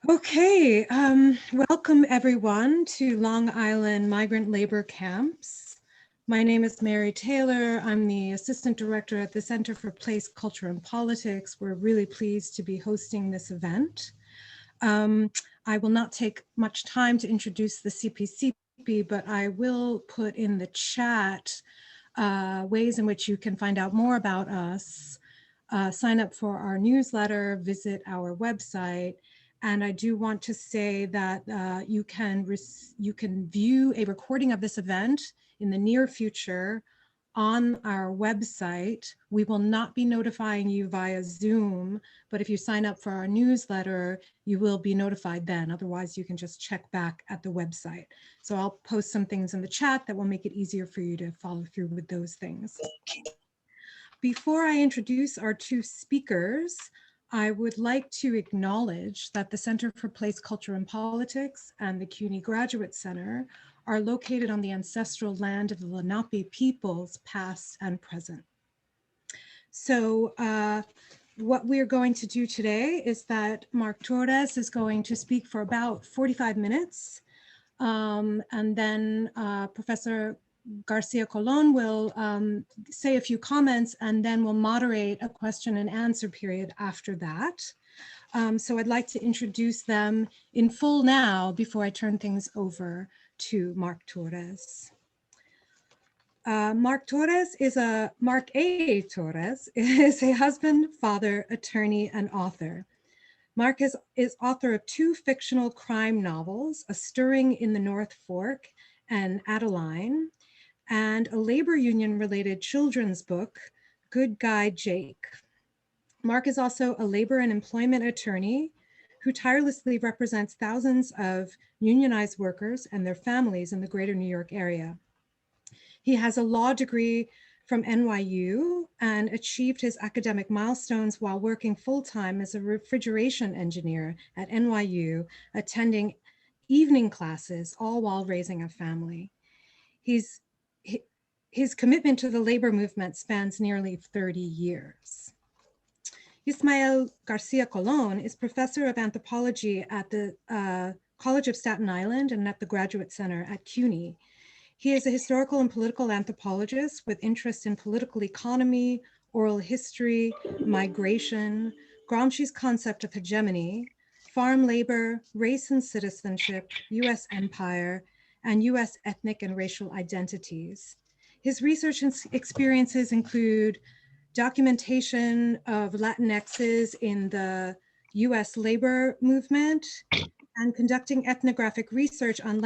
Okay, welcome everyone to Long Island Migrant Labor Camps. My name is Mary Taylor. I'm the Assistant Director at the Center for Place, Culture, and Politics. We're really pleased to be hosting this event. I will not take much time to introduce the CPCP, but I will put in the chat ways in which you can find out more about us, sign up for our newsletter, visit our website. And I do want to say that you can view a recording of this event in the near future on our website. We will not be notifying you via Zoom, but if you sign up for our newsletter, you will be notified then. Otherwise, you can just check back at the website. So I'll post some things in the chat that will make it easier for you to follow through with those things. Before I introduce our two speakers, I would like to acknowledge that the Center for Place, Culture, and Politics and the CUNY Graduate Center are located on the ancestral land of the Lenape peoples, past and present. So what we're going to do today is that Mark Torres is going to speak for about 45 minutes. And then Professor Garcia-Colon will say a few comments, and then we'll moderate a question and answer period after that. So I'd like to introduce them in full now before I turn things over to Mark Torres. Mark A. Torres is a husband, father, attorney, and author. Mark is author of two fictional crime novels, A Stirring in the North Fork and Adeline, and a labor union-related children's book, Good Guy Jake. Mark is also a labor and employment attorney who tirelessly represents thousands of unionized workers and their families in the greater New York area. He has a law degree from NYU and achieved his academic milestones while working full-time as a refrigeration engineer at NYU, attending evening classes, all while raising a family. His commitment to the labor movement spans nearly 30 years. Ismael Garcia-Colon is professor of anthropology at the College of Staten Island and at the Graduate Center at CUNY. He is a historical and political anthropologist with interest in political economy, oral history, migration, Gramsci's concept of hegemony, farm labor, race and citizenship, US empire, and US ethnic and racial identities. His research experiences include documentation of Latinxes in the US labor movement and conducting ethnographic research on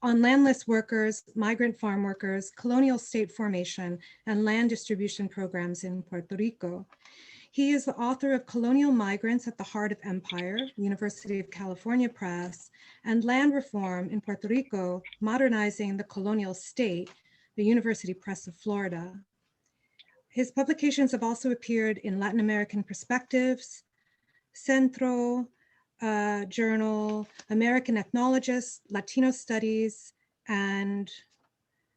landless workers, migrant farm workers, colonial state formation, and land distribution programs in Puerto Rico. He is the author of Colonial Migrants at the Heart of Empire, University of California Press, and Land Reform in Puerto Rico, Modernizing the Colonial State, the University Press of Florida. His publications have also appeared in Latin American Perspectives, Centro, Journal, American Ethnologists, Latino Studies, and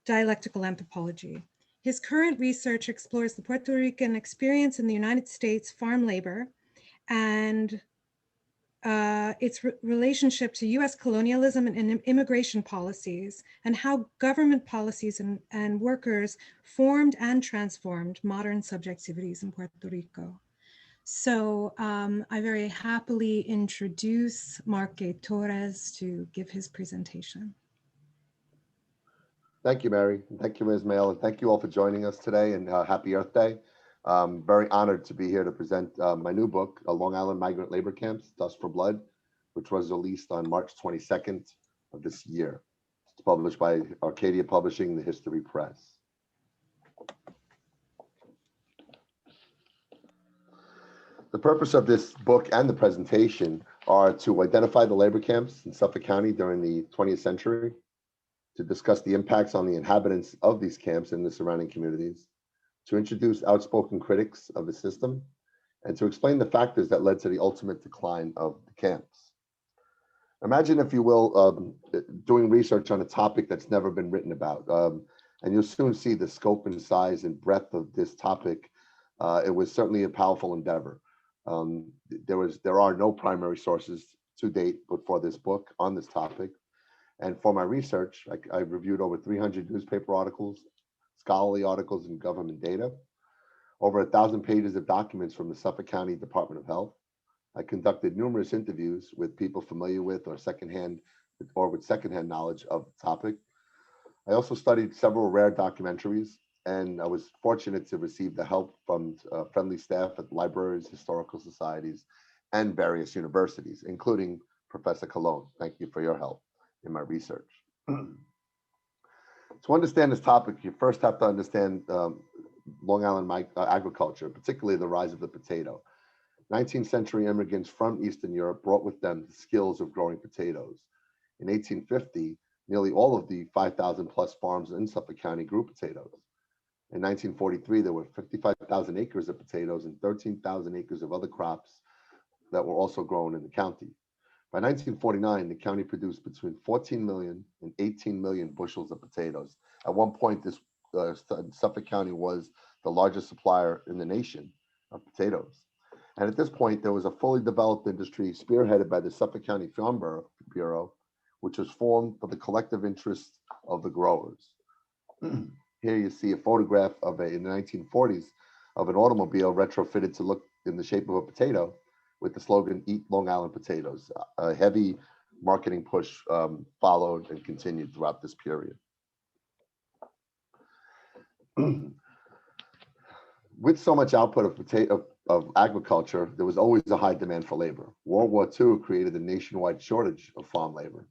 Dialectical Anthropology. His current research explores the Puerto Rican experience in the United States farm labor and its relationship to US colonialism and immigration policies, and how government policies and workers formed and transformed modern subjectivities in Puerto Rico. So I very happily introduce Mark A. Torres to give his presentation. Thank you, Mary. Thank you, Ismael, and thank you all for joining us today, and happy Earth Day. Very honored to be here to present my new book, Long Island Migrant Labor Camps, Dust for Blood, which was released on March 22nd of this year. It's published by Arcadia Publishing, the History Press. The purpose of this book and the presentation are to identify the labor camps in Suffolk County during the 20th century, to discuss the impacts on the inhabitants of these camps and the surrounding communities, to introduce outspoken critics of the system, and to explain the factors that led to the ultimate decline of the camps. Imagine, if you will, doing research on a topic that's never been written about, and you'll soon see the scope and size and breadth of this topic. It was certainly a powerful endeavor. There are no primary sources to date, but for this book on this topic. And for my research, I reviewed over 300 newspaper articles, scholarly articles, and government data, over 1,000 pages of documents from the Suffolk County Department of Health. I conducted numerous interviews with people familiar with or with secondhand knowledge of the topic. I also studied several rare documentaries, and I was fortunate to receive the help from friendly staff at libraries, historical societies, and various universities, including Professor Colon. Thank you for your help in my research. To understand this topic, you first have to understand Long Island agriculture, particularly the rise of the potato. 19th century immigrants from Eastern Europe brought with them the skills of growing potatoes. In 1850, nearly all of the 5,000 plus farms in Suffolk County grew potatoes. In 1943, there were 55,000 acres of potatoes and 13,000 acres of other crops that were also grown in the county. By 1949, the county produced between 14 million and 18 million bushels of potatoes. At one point, this Suffolk County was the largest supplier in the nation of potatoes. And at this point, there was a fully developed industry spearheaded by the Suffolk County Farm Bureau, which was formed for the collective interest of the growers. Here you see a photograph of in the 1940s of an automobile retrofitted to look in the shape of a potato with the slogan, "Eat Long Island Potatoes." A heavy marketing push followed and continued throughout this period. With so much output of agriculture, there was always a high demand for labor. World War II created a nationwide shortage of farm labor.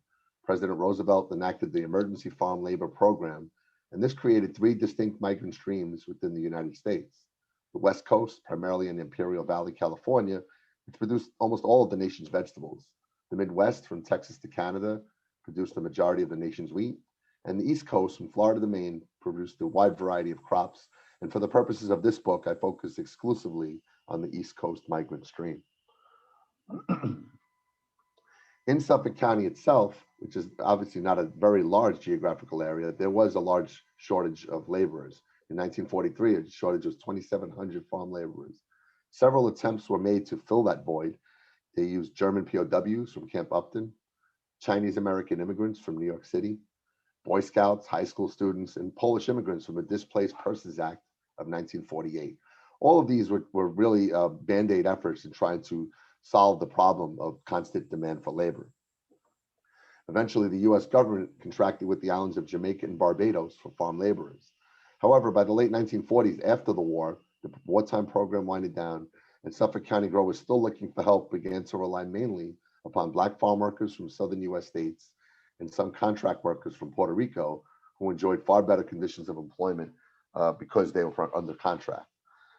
President Roosevelt enacted the Emergency Farm Labor Program, and this created three distinct migrant streams within the United States. The West Coast, primarily in Imperial Valley, California, which produced almost all of the nation's vegetables. The Midwest, from Texas to Canada, produced the majority of the nation's wheat. And the East Coast, from Florida to Maine, produced a wide variety of crops. And for the purposes of this book, I focused exclusively on the East Coast migrant stream. In Suffolk County itself, which is obviously not a very large geographical area, there was a large shortage of laborers. In 1943, a shortage was 2,700 farm laborers. Several attempts were made to fill that void. They used German POWs from Camp Upton, Chinese American immigrants from New York City, Boy Scouts, high school students, and Polish immigrants from the Displaced Persons Act of 1948. All of these were really Band-Aid efforts in trying to solve the problem of constant demand for labor. Eventually, the US government contracted with the islands of Jamaica and Barbados for farm laborers. However, by the late 1940s, after the war, the wartime program winded down, and Suffolk County growers still looking for help began to rely mainly upon Black farm workers from southern US states and some contract workers from Puerto Rico who enjoyed far better conditions of employment because they were under contract.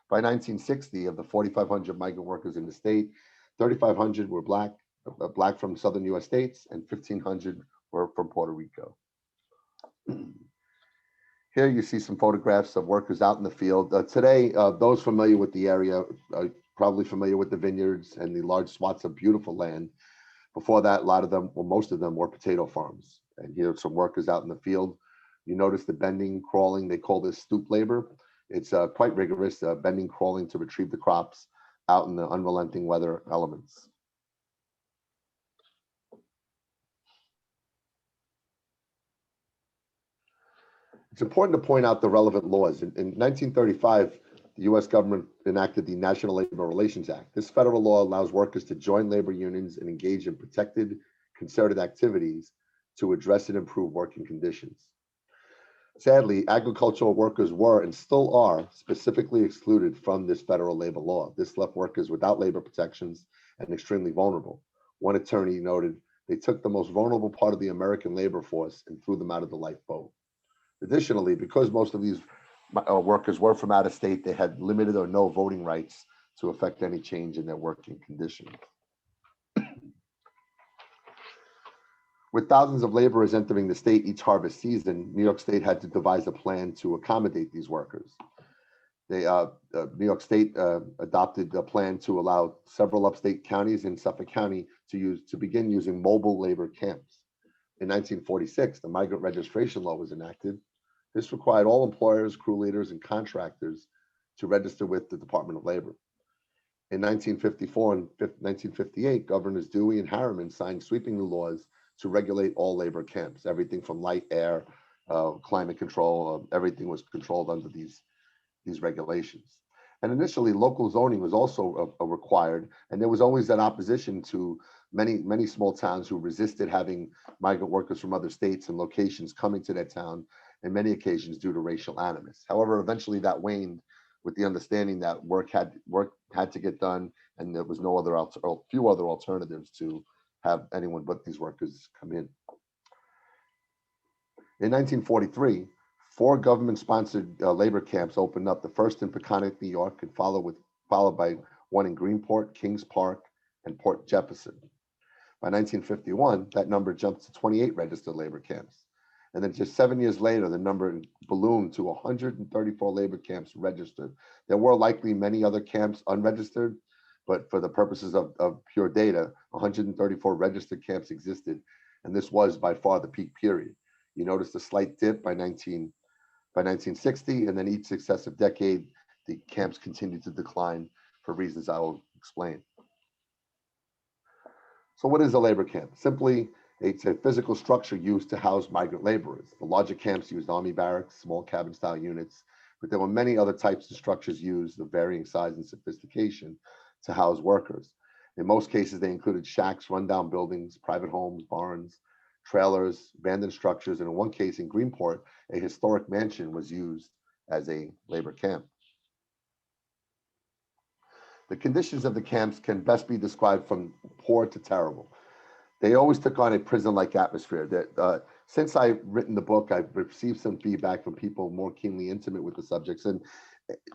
By 1960, of the 4,500 migrant workers in the state, 3,500 were Black from southern US states, and 1,500 were from Puerto Rico. Here you see some photographs of workers out in the field. Today, those familiar with the area are probably familiar with the vineyards and the large swaths of beautiful land. Before that, a lot of them, well, most of them were potato farms. And here are some workers out in the field. You notice the bending, crawling, they call this stoop labor. It's quite rigorous, bending, crawling to retrieve the crops out in the unrelenting weather elements. It's important to point out the relevant laws. In 1935, the US government enacted the National Labor Relations Act. This federal law allows workers to join labor unions and engage in protected, concerted activities to address and improve working conditions. Sadly, agricultural workers were and still are specifically excluded from this federal labor law. This left workers without labor protections and extremely vulnerable. One attorney noted, they took the most vulnerable part of the American labor force and threw them out of the lifeboat. Additionally, because most of these workers were from out of state, they had limited or no voting rights to affect any change in their working conditions. With thousands of laborers entering the state each harvest season, New York State had to devise a plan to accommodate these workers. New York State adopted a plan to allow several upstate counties and Suffolk County to begin using mobile labor camps. In 1946, the Migrant Registration Law was enacted. This required all employers, crew leaders, and contractors to register with the Department of Labor. In 1954 and 1958, Governors Dewey and Harriman signed sweeping new laws to regulate all labor camps. Everything from light, air, climate control, everything was controlled under these regulations. And initially, local zoning was also required, and there was always that opposition to many small towns who resisted having migrant workers from other states and locations coming to their town, in many occasions due to racial animus. However, eventually that waned with the understanding that work had to get done, and there was no other few other alternatives to have anyone but these workers come in. In 1943, 4 government-sponsored labor camps opened up. The first in Peconic, New York, and followed by one in Greenport, Kings Park, and Port Jefferson. By 1951, that number jumped to 28 registered labor camps. And then just 7 years later, the number ballooned to 134 labor camps registered. There were likely many other camps unregistered, but for the purposes of pure data, 134 registered camps existed, and this was by far the peak period. You noticed a slight dip by 1960, and then each successive decade, the camps continued to decline for reasons I will explain. So what is a labor camp? Simply, it's a physical structure used to house migrant laborers. The larger camps used army barracks, small cabin-style units, but there were many other types of structures used of varying size and sophistication to house workers. In most cases, they included shacks, rundown buildings, private homes, barns, trailers, abandoned structures, and in one case in Greenport, a historic mansion was used as a labor camp. The conditions of the camps can best be described from poor to terrible. They always took on a prison-like atmosphere. Since I've written the book, I've received some feedback from people more keenly intimate with the subjects. And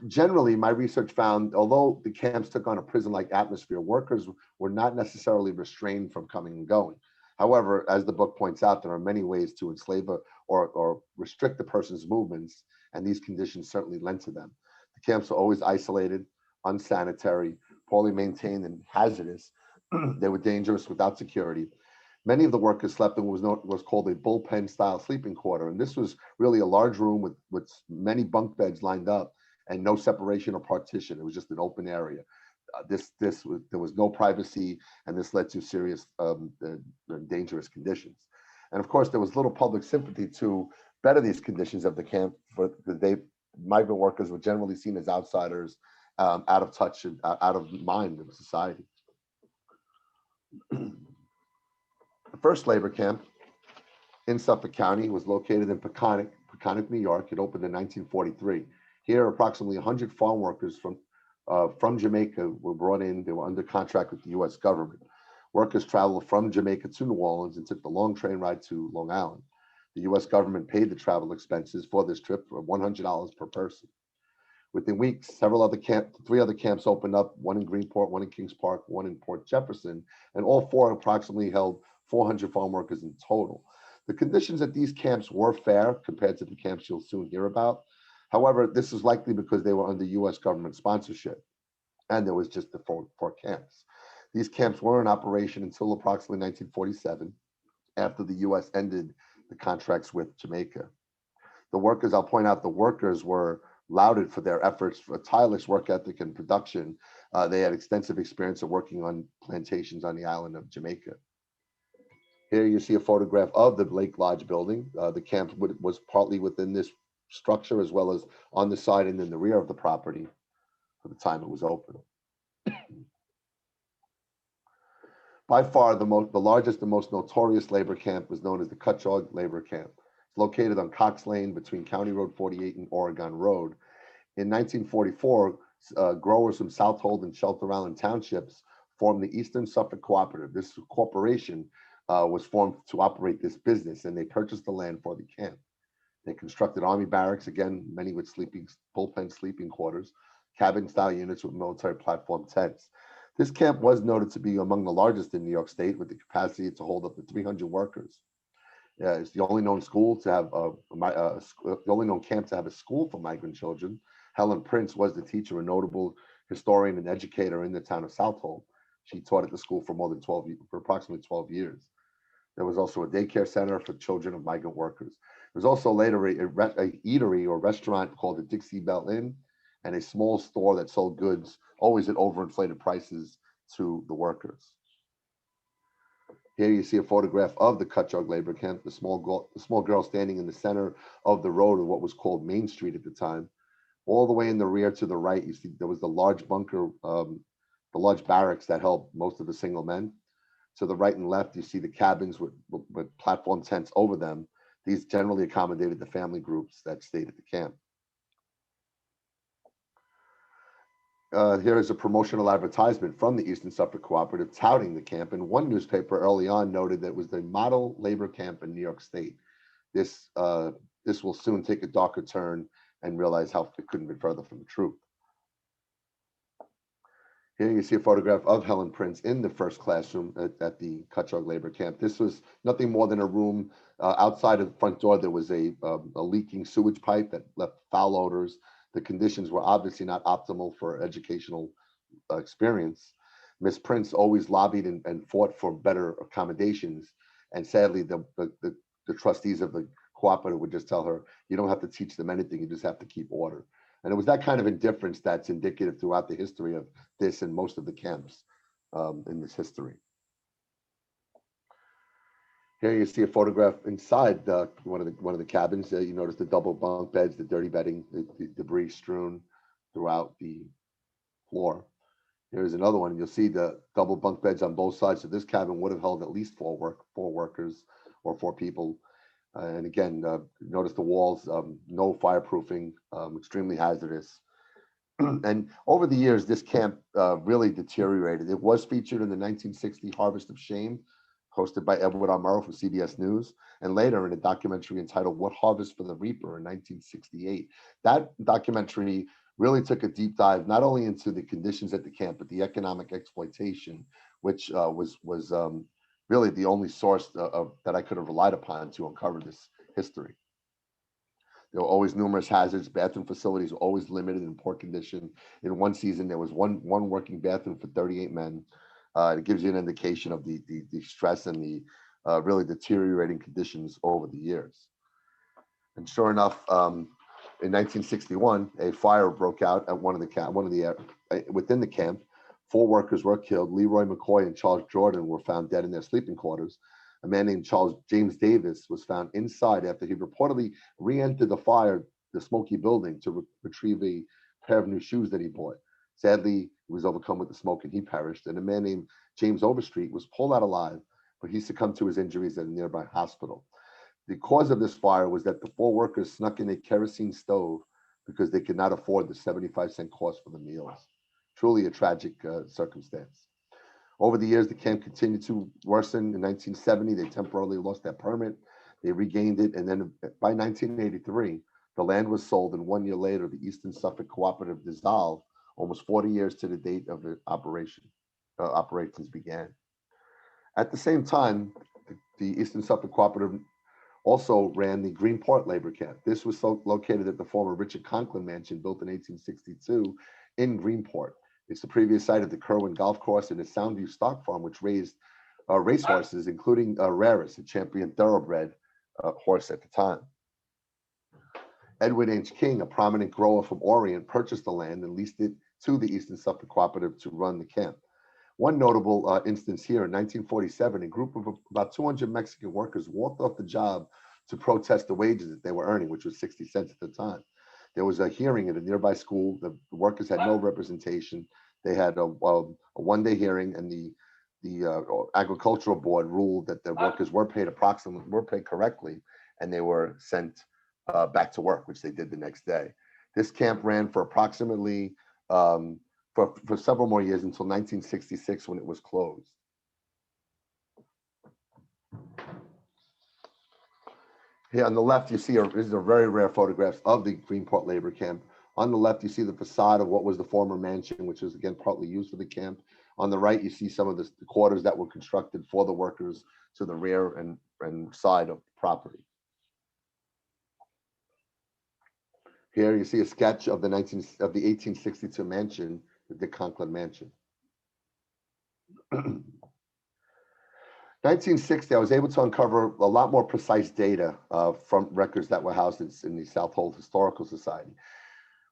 generally, my research found, although the camps took on a prison-like atmosphere, workers were not necessarily restrained from coming and going. However, as the book points out, there are many ways to enslave or restrict a person's movements, and these conditions certainly lent to them. The camps were always isolated, unsanitary, poorly maintained, and hazardous. They were dangerous without security. Many of the workers slept in what was called a bullpen-style sleeping quarter, and this was really a large room with many bunk beds lined up and no separation or partition. It was just an open area. There was no privacy, and this led to serious dangerous conditions. And of course, there was little public sympathy to better these conditions of the camp. Migrant workers were generally seen as outsiders, out of touch and out of mind of society. The first labor camp in Suffolk County was located in Peconic, New York. It opened in 1943. Here, approximately 100 farm workers from Jamaica were brought in. They were under contract with the U.S. government. Workers traveled from Jamaica to New Orleans and took the long train ride to Long Island. The U.S. government paid the travel expenses for this trip for $100 per person. Within weeks, three other camps opened up, one in Greenport, one in Kings Park, one in Port Jefferson, and all 4 approximately held 400 farm workers in total. The conditions at these camps were fair compared to the camps you'll soon hear about. However, this is likely because they were under U.S. government sponsorship, and there was just the 4 camps. These camps were in operation until approximately 1947, after the U.S. ended the contracts with Jamaica. I'll point out, the workers were lauded for their efforts for a tireless work ethic and production. They had extensive experience of working on plantations on the island of Jamaica. Here you see a photograph of the Lake Lodge building. The camp was partly within this structure, as well as on the side and in the rear of the property for the time it was open. By far, the largest and most notorious labor camp was known as the Cutchogue Labor Camp. It's located on Cox Lane between County Road 48 and Oregon Road. In 1944, growers from Southold and Shelter Island townships formed the Eastern Suffolk Cooperative. This corporation was formed to operate this business, and they purchased the land for the camp. They constructed army barracks, again, many with bullpen sleeping quarters, cabin-style units with military platform tents. This camp was noted to be among the largest in New York State, with the capacity to hold up to 300 workers. It's the only known camp to have a school for migrant children. Helen Prince was the teacher, a notable historian and educator in the town of Southold. She taught at the school for approximately 12 years. There was also a daycare center for children of migrant workers. There was also later a eatery or restaurant called the Dixie Bell Inn, and a small store that sold goods, always at overinflated prices, to the workers. Here you see a photograph of the Cutchogue labor camp, the small girl standing in the center of the road of what was called Main Street at the time. All the way in the rear to the right, you see there was the large bunker, the large barracks that held most of the single men. To the right and left, you see the cabins with platform tents over them. These generally accommodated the family groups that stayed at the camp. Here is a promotional advertisement from the Eastern Suffolk Cooperative touting the camp, and one newspaper early on noted that it was the model labor camp in New York State. This will soon take a darker turn and realize how it couldn't be further from the truth. Here you see a photograph of Helen Prince in the first classroom at the Cutchogue labor camp. This was nothing more than a room. Outside of the front door, there was a leaking sewage pipe that left foul odors. The conditions were obviously not optimal for educational experience. Miss Prince always lobbied and fought for better accommodations. And sadly, the trustees of the cooperative would just tell her, you don't have to teach them anything, you just have to keep order. And it was that kind of indifference that's indicative throughout the history of this and most of the camps in this history. Here you see a photograph inside one of the cabins. You notice the double bunk beds, the dirty bedding, the debris strewn throughout the floor. Here's another one. You'll see the double bunk beds on both sides. So this cabin would have held at least four workers or 4 people. And again, notice the walls, no fireproofing, extremely hazardous. And over the years, this camp really deteriorated. It was featured in the 1960 Harvest of Shame, hosted by Edward R. Murrow from CBS News, and later in a documentary entitled What Harvest for the Reaper in 1968. That documentary really took a deep dive, not only into the conditions at the camp, but the economic exploitation, which was really the only source that I could have relied upon to uncover this history. There were always numerous hazards. Bathroom facilities were always limited in poor condition. In one season, there was one working bathroom for 38 men. It gives you an indication of the stress and the really deteriorating conditions over the years. And sure enough, in 1961, a fire broke out at within the camp. 4 workers were killed. Leroy McCoy and Charles Jordan were found dead in their sleeping quarters. A man named James Davis was found inside after he reportedly re-entered the smoky building to retrieve a pair of new shoes that he bought. Sadly, he was overcome with the smoke and he perished. And a man named James Overstreet was pulled out alive, but he succumbed to his injuries at a nearby hospital. The cause of this fire was that the 4 workers snuck in a kerosene stove because they could not afford the 75-cent cost for the meals. Truly a tragic circumstance. Over the years, the camp continued to worsen. In 1970, they temporarily lost their permit. They regained it. And then by 1983, the land was sold. And 1 year later, the Eastern Suffolk Cooperative dissolved, almost 40 years to the date of the operations began. At the same time, the Eastern Suffolk Cooperative also ran the Greenport labor camp. This was located at the former Richard Conklin mansion built in 1862 in Greenport. It's the previous site of the Kerwin Golf Course and the Soundview Stock Farm, which raised racehorses, including Raris, a champion thoroughbred horse at the time. Edward H. King, a prominent grower from Orient, purchased the land and leased it to the Eastern Suffolk Cooperative to run the camp. One notable instance here, in 1947, a group of about 200 Mexican workers walked off the job to protest the wages that they were earning, which was 60 cents at the time. There was a hearing at a nearby school. The workers had no representation. They had a one-day hearing, and the agricultural board ruled that the workers were paid correctly, and they were sent back to work, which they did the next day. This camp ran for approximately for several more years until 1966, when it was closed. Here on the left, you see this is a very rare photograph of the Greenport labor camp. On the left, you see the facade of what was the former mansion, which was again partly used for the camp. On the right, you see some of the quarters that were constructed for the workers to the rear and side of the property. Here you see a sketch of the 1862 mansion, the Conklin Mansion. 1960, I was able to uncover a lot more precise data from records that were housed in the South Hold Historical Society.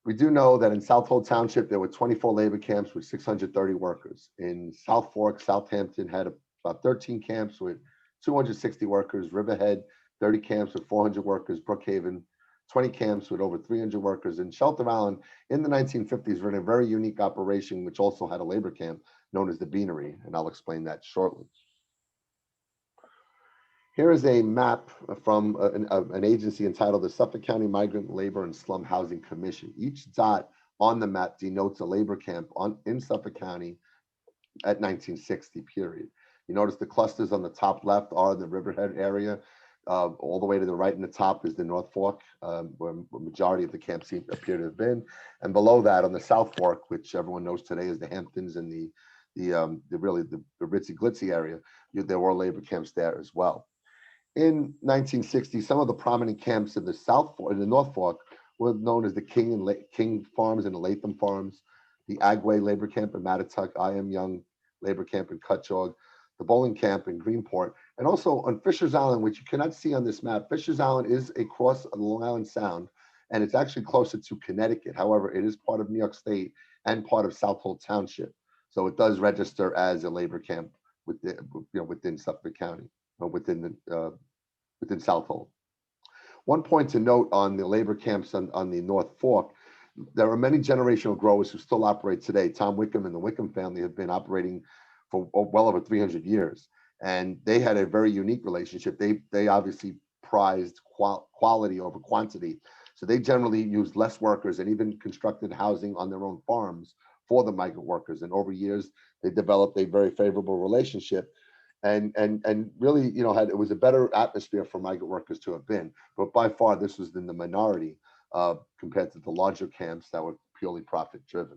We do know that in Southold Township, there were 24 labor camps with 630 workers. In South Fork, Southampton had about 13 camps with 260 workers. Riverhead, 30 camps with 400 workers. Brookhaven, 20 camps with over 300 workers. And Shelter Island in the 1950s ran a very unique operation, which also had a labor camp known as the Beanery, and I'll explain that shortly. Here is a map from an agency entitled the Suffolk County Migrant Labor and Slum Housing Commission. Each dot on the map denotes a labor camp in Suffolk County at 1960 period. You notice the clusters on the top left are the Riverhead area. All the way to the right in the top is the North Fork, where the majority of the camps appear to have been. And below that on the South Fork, which everyone knows today is the Hamptons and the ritzy glitzy area, there were labor camps there as well. In 1960, some of the prominent camps in the North Fork were known as the King Farms and the Latham Farms, the Agway Labor Camp in Mattatuck, I M Young Labor Camp in Cutchogue, the Bowling Camp in Greenport, and also on Fisher's Island, which you cannot see on this map. Fisher's Island is across the Long Island Sound, and it's actually closer to Connecticut. However, it is part of New York State and part of Southold Township, so it does register as a labor camp within Suffolk County, or within Southold. One point to note on the labor camps on the North Fork, there are many generational growers who still operate today. Tom Wickham and the Wickham family have been operating for well over 300 years, and they had a very unique relationship. They obviously prized quality over quantity, so they generally used less workers and even constructed housing on their own farms for the migrant workers. And over years, they developed a very favorable relationship. And really, it was a better atmosphere for migrant workers to have been. But by far, this was in the minority compared to the larger camps that were purely profit driven.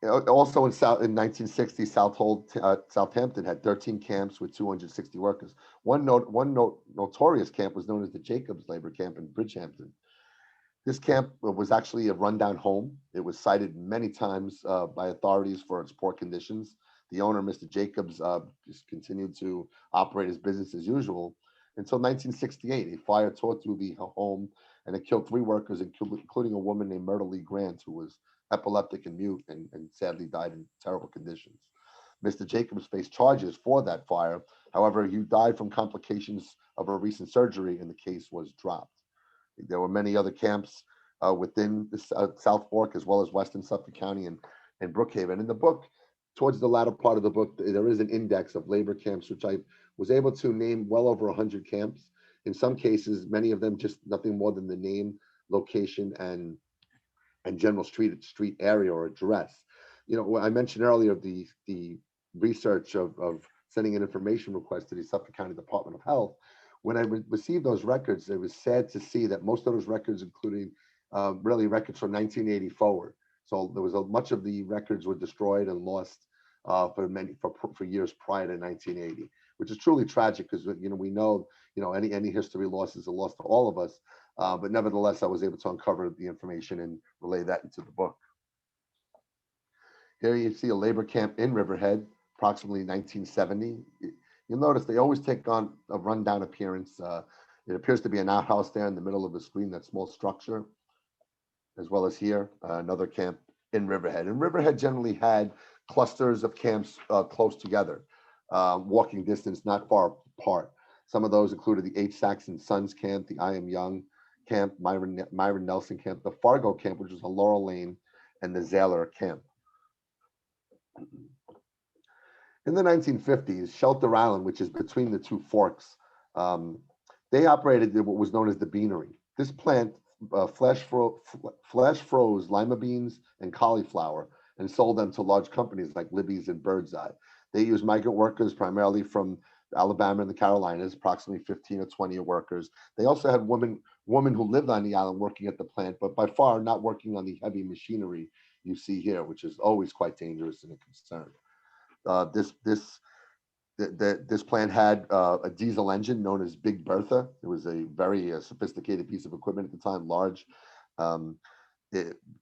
Also in 1960, Southampton had 13 camps with 260 workers. One notorious camp was known as the Jacobs Labor Camp in Bridgehampton. This camp was actually a rundown home. It was cited many times by authorities for its poor conditions. The owner, Mr. Jacobs, just continued to operate his business as usual until 1968. A fire tore through the home and it killed 3 workers, including a woman named Myrtle Lee Grant, who was epileptic and mute and sadly died in terrible conditions. Mr. Jacobs faced charges for that fire. However, he died from complications of a recent surgery and the case was dropped. There were many other camps within the South Fork, as well as Western Suffolk County and Brookhaven. In the book, towards the latter part of the book, there is an index of labor camps, which I was able to name well over 100 camps. In some cases, many of them just nothing more than the name, location, and general street area or address. I mentioned earlier the research of sending an information request to the Suffolk County Department of Health. When I received those records, it was sad to see that most of those records, including really records from 1980 forward. So there was much of the records were destroyed and lost for years prior to 1980, which is truly tragic because we know any history loss is a loss to all of us. But nevertheless, I was able to uncover the information and relay that into the book. Here you see a labor camp in Riverhead, approximately 1970. You'll notice they always take on a rundown appearance. It appears to be an outhouse there in the middle of the screen, that small structure, as well as here, another camp in Riverhead. And Riverhead generally had clusters of camps close together, walking distance, not far apart. Some of those included the H. Saxon Sons Camp, the I M Young Camp, Myron Nelson Camp, the Fargo Camp, which was a Laurel Lane, and the Zaylor Camp. In the 1950s, Shelter Island, which is between the two forks, they operated what was known as the Beanery. This plant flash froze lima beans and cauliflower and sold them to large companies like Libby's and Birdseye. They used migrant workers primarily from Alabama and the Carolinas, approximately 15 or 20 workers. They also had women who lived on the island working at the plant, but by far not working on the heavy machinery you see here, which is always quite dangerous and a concern. This plant had a diesel engine known as Big Bertha. It was a very sophisticated piece of equipment at the time, large.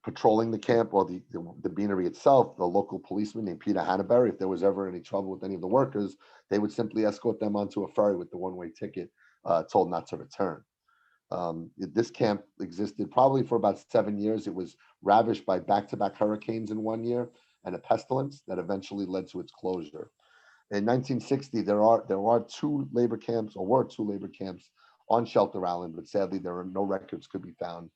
Patrolling the camp or the beanery itself, the local policeman named Peter Hannaberry, if there was ever any trouble with any of the workers, they would simply escort them onto a ferry with the one-way ticket, told not to return. This camp existed probably for about 7 years. It was ravaged by back-to-back hurricanes in 1 year and a pestilence that eventually led to its closure. In 1960, there were two labor camps on Shelter Island, but sadly there are no records could be found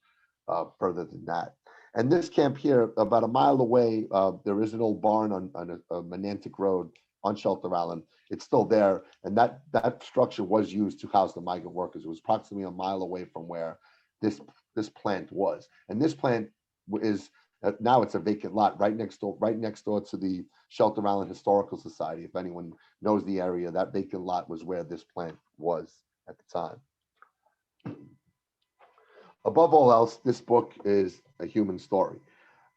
further than that. And this camp here, about a mile away, there is an old barn on a Menantic Road on Shelter Island. It's still there, and that structure was used to house the migrant workers. It was approximately a mile away from where this plant was, and this plant is now it's a vacant lot right next door to the Shelter Island Historical Society. If anyone knows the area, that vacant lot was where this plant was at the time. Above all else, this book is a human story.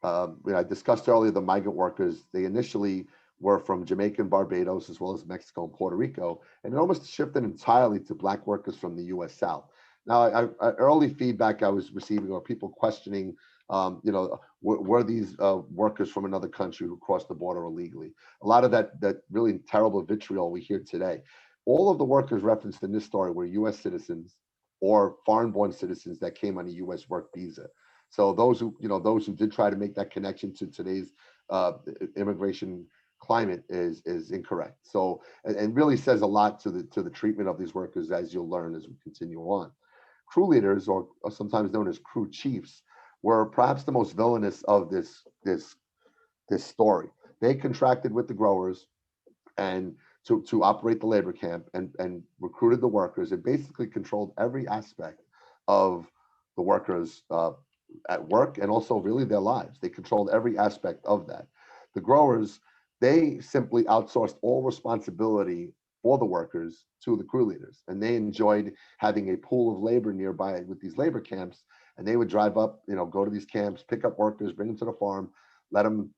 I discussed earlier the migrant workers. They initially were from Jamaica and Barbados, as well as Mexico and Puerto Rico, and it almost shifted entirely to Black workers from the U.S. South. Now, early feedback I was receiving, or people questioning, were these workers from another country who crossed the border illegally? A lot of that really terrible vitriol we hear today. All of the workers referenced in this story were U.S. citizens or foreign-born citizens that came on a U.S. work visa. So those who did try to make that connection to today's immigration climate is incorrect. So, and really says a lot to the treatment of these workers, as you'll learn as we continue on. Crew leaders, or sometimes known as crew chiefs, were perhaps the most villainous of this story. They contracted with the growers and to operate the labor camp and recruited the workers and basically controlled every aspect of the workers at work and also really their lives. They controlled every aspect of that. The growers, they simply outsourced all responsibility for the workers to the crew leaders, and they enjoyed having a pool of labor nearby with these labor camps, and they would drive up, go to these camps, pick up workers, bring them to the farm, let them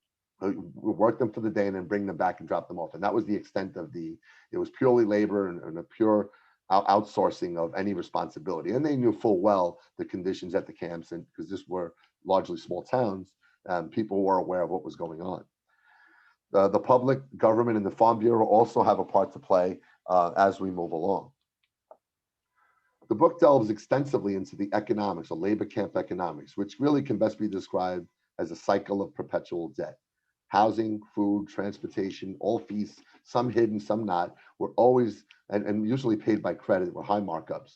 work them for the day, and then bring them back and drop them off. And that was the extent of it was purely labor and a pure outsourcing of any responsibility. And they knew full well the conditions at the camps, and because this were largely small towns, people were aware of what was going on. The public, government, and the Farm Bureau also have a part to play as we move along. The book delves extensively into the economics, or labor camp economics, which really can best be described as a cycle of perpetual debt. Housing, food, transportation, all fees, some hidden, some not, were always, and usually paid by credit with high markups,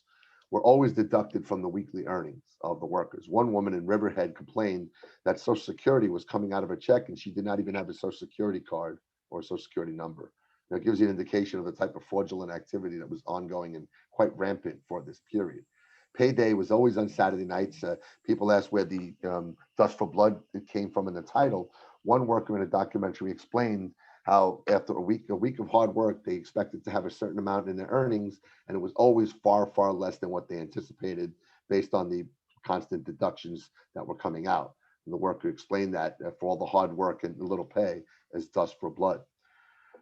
were always deducted from the weekly earnings of the workers. One woman in Riverhead complained that Social Security was coming out of her check and she did not even have a Social Security card or a Social Security number. Now, it gives you an indication of the type of fraudulent activity that was ongoing and quite rampant for this period. Payday was always on Saturday nights. People asked where the Dust for Blood came from in the title. One worker in a documentary explained how after a week of hard work, they expected to have a certain amount in their earnings, and it was always far, far less than what they anticipated based on the constant deductions that were coming out. And the worker explained that for all the hard work and the little pay as dust for blood.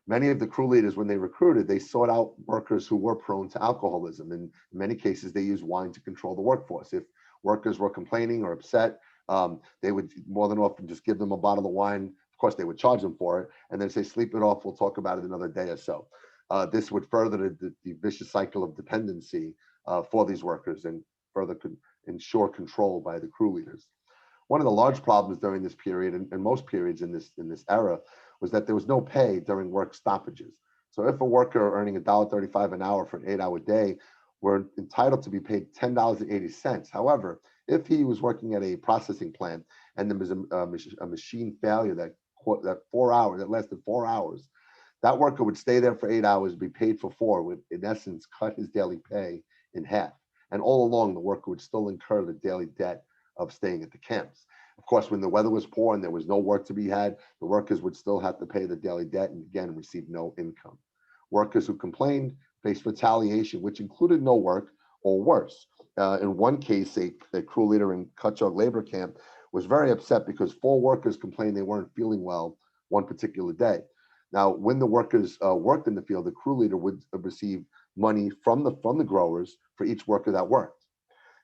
Many of the crew leaders, when they recruited, they sought out workers who were prone to alcoholism. And in many cases, they used wine to control the workforce. If workers were complaining or upset, they would more than often just give them a bottle of wine. Of course, they would charge them for it and then say, sleep it off. We'll talk about it another day or so. This would further the vicious cycle of dependency for these workers and further could ensure control by the crew leaders. One of the large problems during this period and most periods in this era was that there was no pay during work stoppages. So if a worker earning $1.35 an hour for an 8-hour day were entitled to be paid $10.80. However, if he was working at a processing plant and there was a machine failure that lasted 4 hours, that worker would stay there for 8 hours, be paid for 4, would in essence cut his daily pay in half. And all along, the worker would still incur the daily debt of staying at the camps. Of course, when the weather was poor and there was no work to be had, the workers would still have to pay the daily debt and again receive no income. Workers who complained faced retaliation, which included no work or worse. In one case, a crew leader in Cutchogue labor camp was very upset because 4 workers complained they weren't feeling well one particular day. Now, when the workers worked in the field, the crew leader would receive money from the growers for each worker that worked.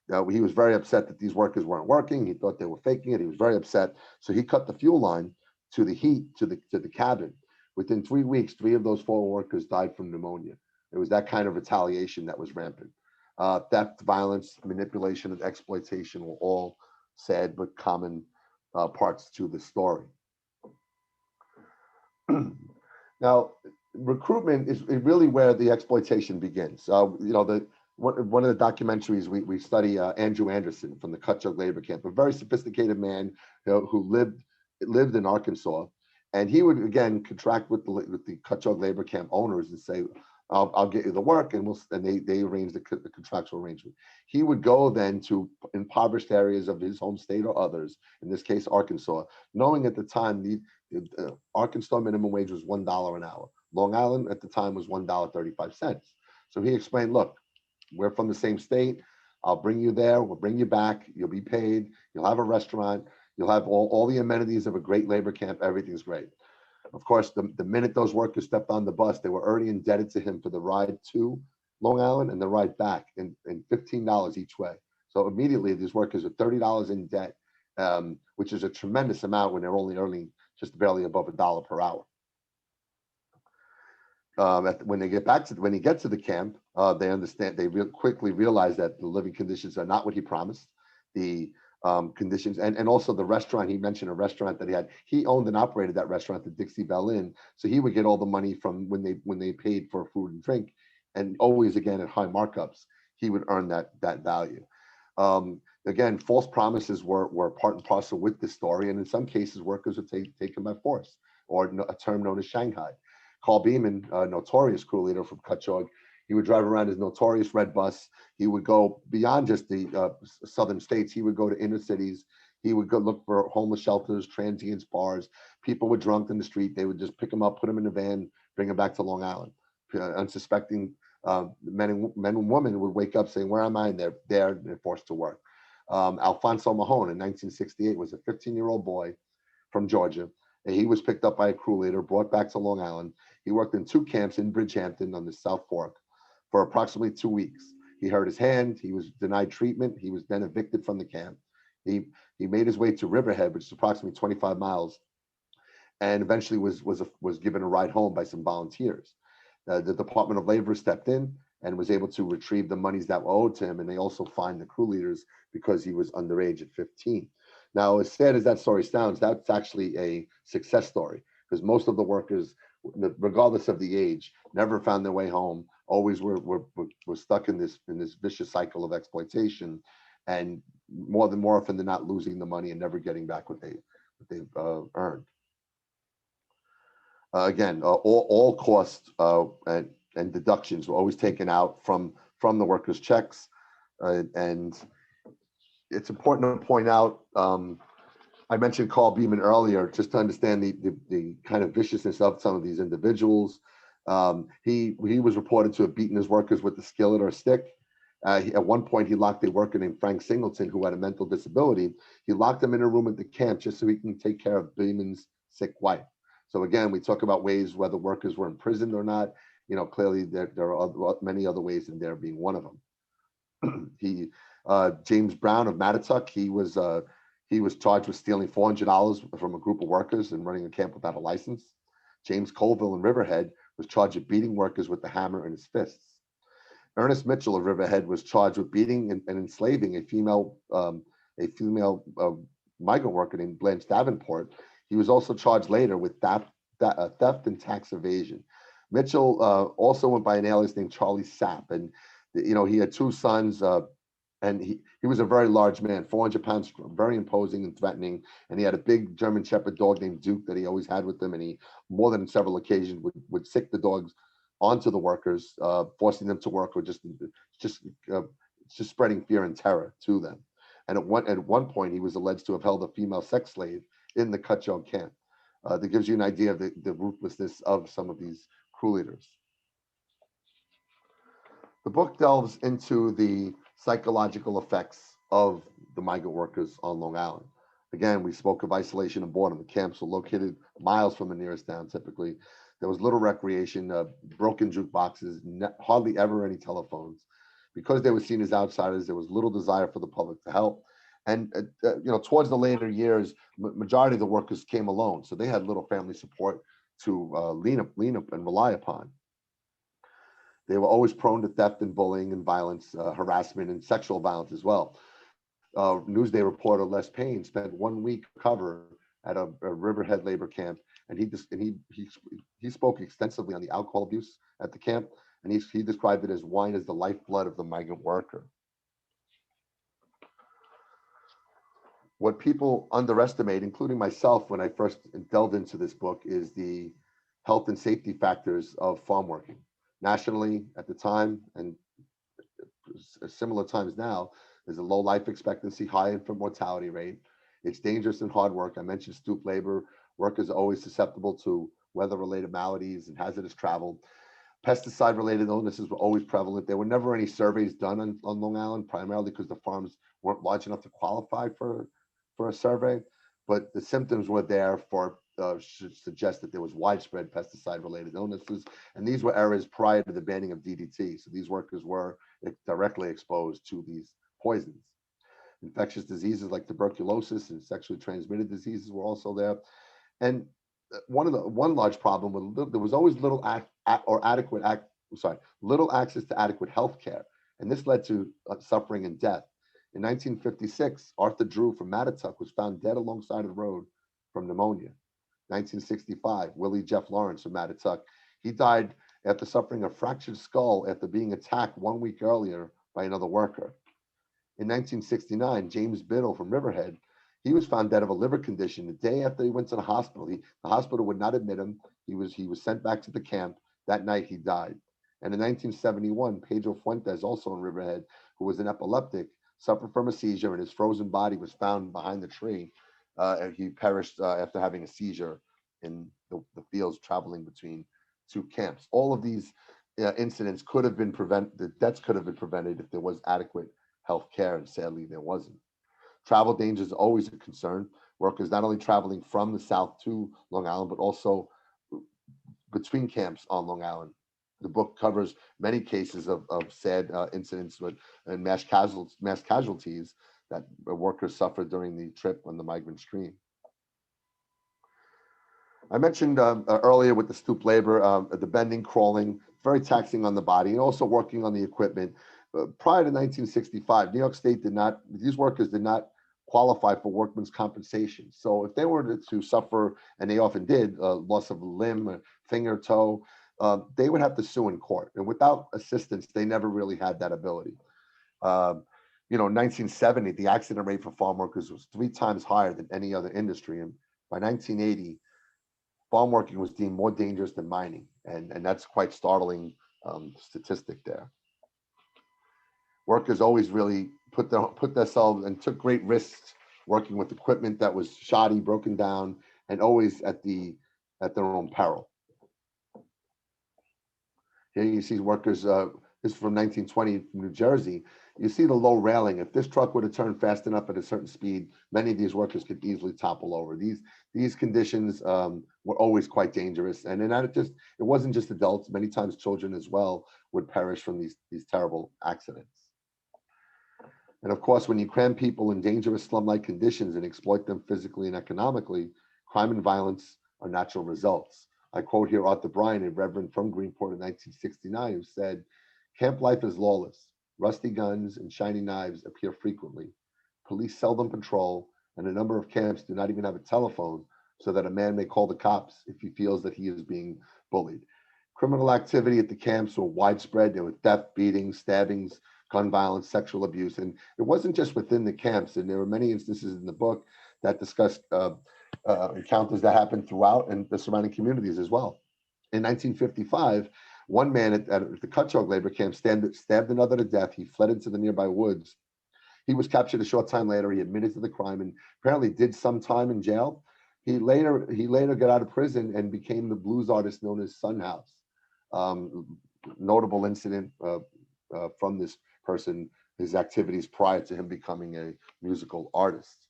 Now, he was very upset that these workers weren't working. He thought they were faking it. He was very upset. So he cut the fuel line to the heat to the cabin. Within 3 weeks, 3 of those 4 workers died from pneumonia. It was that kind of retaliation that was rampant. Theft, violence, manipulation, and exploitation were all sad but common parts to the story. Now, recruitment is really where the exploitation begins. One of the documentaries we study, Andrew Anderson from the Cutchogue labor camp, a very sophisticated man who lived in Arkansas, and he would again contract with the Cutchogue labor camp owners and say, I'll get you the work, and they arrange the contractual arrangement. He would go then to impoverished areas of his home state or others, in this case Arkansas, knowing at the time the Arkansas minimum wage was $1 an hour. Long Island at the time was $1.35. So he explained, look, we're from the same state. I'll bring you there. We'll bring you back. You'll be paid. You'll have a restaurant. You'll have all the amenities of a great labor camp. Everything's great. Of course, the minute those workers stepped on the bus, they were already indebted to him for the ride to Long Island and the ride back in $15 each way. So immediately these workers are $30 in debt, which is a tremendous amount when they're only earning just barely above $1 per hour. When he gets to the camp, they understand. They quickly realize that the living conditions are not what he promised. The conditions and also the restaurant. He mentioned a restaurant that he had. He owned and operated that restaurant, the Dixie Bell Inn. So he would get all the money from when they paid for food and drink, and always again at high markups. He would earn that value. Again, false promises were part and parcel with this story, and in some cases, workers would taken by force, or a term known as Shanghai. Carl Beeman, a notorious crew leader from Cutchogue, he would drive around his notorious red bus. He would go beyond just the southern states. He would go to inner cities. He would go look for homeless shelters, transients, bars. People were drunk in the street. They would just pick them up, put them in a van, bring them back to Long Island. Unsuspecting men and women would wake up saying, "Where am I?" And they're forced to work. Alfonso Mahone in 1968 was a 15-year-old boy from Georgia. And he was picked up by a crew leader, brought back to Long Island. He worked in 2 camps in Bridgehampton on the South Fork for approximately 2 weeks. He hurt his hand. He was denied treatment. He was then evicted from the camp. He made his way to Riverhead, which is approximately 25 miles, and eventually was given a ride home by some volunteers. The Department of Labor stepped in and was able to retrieve the monies that were owed to him, and they also fined the crew leaders because he was underage at 15. Now, as sad as that story sounds, that's actually a success story, because most of the workers, regardless of the age, never found their way home. Always were stuck in this vicious cycle of exploitation, and more often than not, losing the money and never getting back what they've earned. Again, all costs and deductions were always taken out from the workers' checks, and it's important to point out, I mentioned Carl Beeman earlier, just to understand the kind of viciousness of some of these individuals. He was reported to have beaten his workers with a skillet or a stick. At one point, he locked a worker named Frank Singleton, who had a mental disability. He locked him in a room at the camp just so he can take care of Beeman's sick wife. So again, we talk about ways whether workers were imprisoned or not. Clearly there are many other ways, and there being one of them. James Brown of Mattituck, he was charged with stealing $400 from a group of workers and running a camp without a license. James Colville in Riverhead was charged with beating workers with the hammer in his fists. Ernest Mitchell of Riverhead was charged with beating and enslaving a female migrant worker named Blanche Davenport. He was also charged later with theft and tax evasion. Mitchell also went by an alias named Charlie Sapp, and he had 2 sons. And he was a very large man, 400 pounds, very imposing and threatening. And he had a big German Shepherd dog named Duke that he always had with him. And he, more than several occasions, would sick the dogs onto the workers, forcing them to work, or just spreading fear and terror to them. And at one point, he was alleged to have held a female sex slave in the Cutchogue camp. That gives you an idea of the ruthlessness of some of these crew leaders. The book delves into the psychological effects of the migrant workers on Long Island. Again, we spoke of isolation and boredom. The camps were located miles from the nearest town, typically. There was little recreation, broken jukeboxes, hardly ever any telephones. Because they were seen as outsiders, there was little desire for the public to help. And towards the later years, majority of the workers came alone, so they had little family support to lean up and rely upon. They were always prone to theft and bullying and violence, harassment and sexual violence as well. Newsday reporter Les Payne spent 1 week cover at a Riverhead labor camp, and he spoke extensively on the alcohol abuse at the camp, and he described it as wine as the lifeblood of the migrant worker. What people underestimate, including myself when I first delved into this book, is the health and safety factors of farm working. Nationally at the time, and similar times now, there's a low life expectancy, high infant mortality rate. It's dangerous and hard work. I mentioned stoop labor. Workers are always susceptible to weather-related maladies and hazardous travel. Pesticide-related illnesses were always prevalent. There were never any surveys done on Long Island, primarily because the farms weren't large enough to qualify for a survey. But the symptoms were there for should suggest that there was widespread pesticide-related illnesses, and these were eras prior to the banning of DDT. So these workers were directly exposed to these poisons. Infectious diseases like tuberculosis and sexually transmitted diseases were also there. And one large problem was there was always little access to adequate health care, and this led to suffering and death. In 1956, Arthur Drew from Mattituck was found dead alongside of the road from pneumonia. 1965, Willie Jeff Lawrence from Mattituck, he died after suffering a fractured skull after being attacked 1 week earlier by another worker. In 1969, James Biddle from Riverhead, he was found dead of a liver condition the day after he went to the hospital. The hospital would not admit him. He was sent back to the camp. That night he died. And in 1971, Pedro Fuentes, also in Riverhead, who was an epileptic, suffered from a seizure, and his frozen body was found behind the tree. He perished after having a seizure in the fields traveling between two camps. All of these incidents could have been prevented. The deaths could have been prevented if there was adequate health care, and sadly there wasn't. Travel dangers are always a concern. Workers not only traveling from the south to Long Island, but also between camps on Long Island. The book covers many cases of sad incidents and mass casualties that workers suffered during the trip on the migrant stream. I mentioned earlier with the stoop labor, the bending, crawling, very taxing on the body, and also working on the equipment. Prior to 1965, New York State these workers did not qualify for Workmans Compensation. So if they were to suffer, and they often did, loss of a limb, a finger, toe, they would have to sue in court. And without assistance, they never really had that ability. In 1970, the accident rate for farm workers was 3 times higher than any other industry. And by 1980, farm working was deemed more dangerous than mining. And that's quite startling statistic there. Workers always really put themselves and took great risks working with equipment that was shoddy, broken down, and always at their own peril. Here you see workers, this is from 1920 New Jersey. You see the low railing. If this truck would have turned fast enough at a certain speed, many of these workers could easily topple over. These conditions were always quite dangerous. And it wasn't just adults, many times children as well would perish from these terrible accidents. And of course, when you cram people in dangerous slum-like conditions and exploit them physically and economically, crime and violence are natural results. I quote here Arthur Bryan, a reverend from Greenport in 1969, who said, "Camp life is lawless. Rusty guns and shiny knives appear frequently. Police seldom patrol, and a number of camps do not even have a telephone so that a man may call the cops if he feels that he is being bullied." Criminal activity at the camps were widespread. There were theft, beatings, stabbings, gun violence, sexual abuse. And it wasn't just within the camps. And there were many instances in the book that discussed encounters that happened throughout and the surrounding communities as well. In 1955, one man at the Cutchogue labor camp stabbed another to death. He fled into the nearby woods. He was captured a short time later. He admitted to the crime and apparently did some time in jail. He later got out of prison and became the blues artist known as Son House. Notable incident from this person, his activities prior to him becoming a musical artist.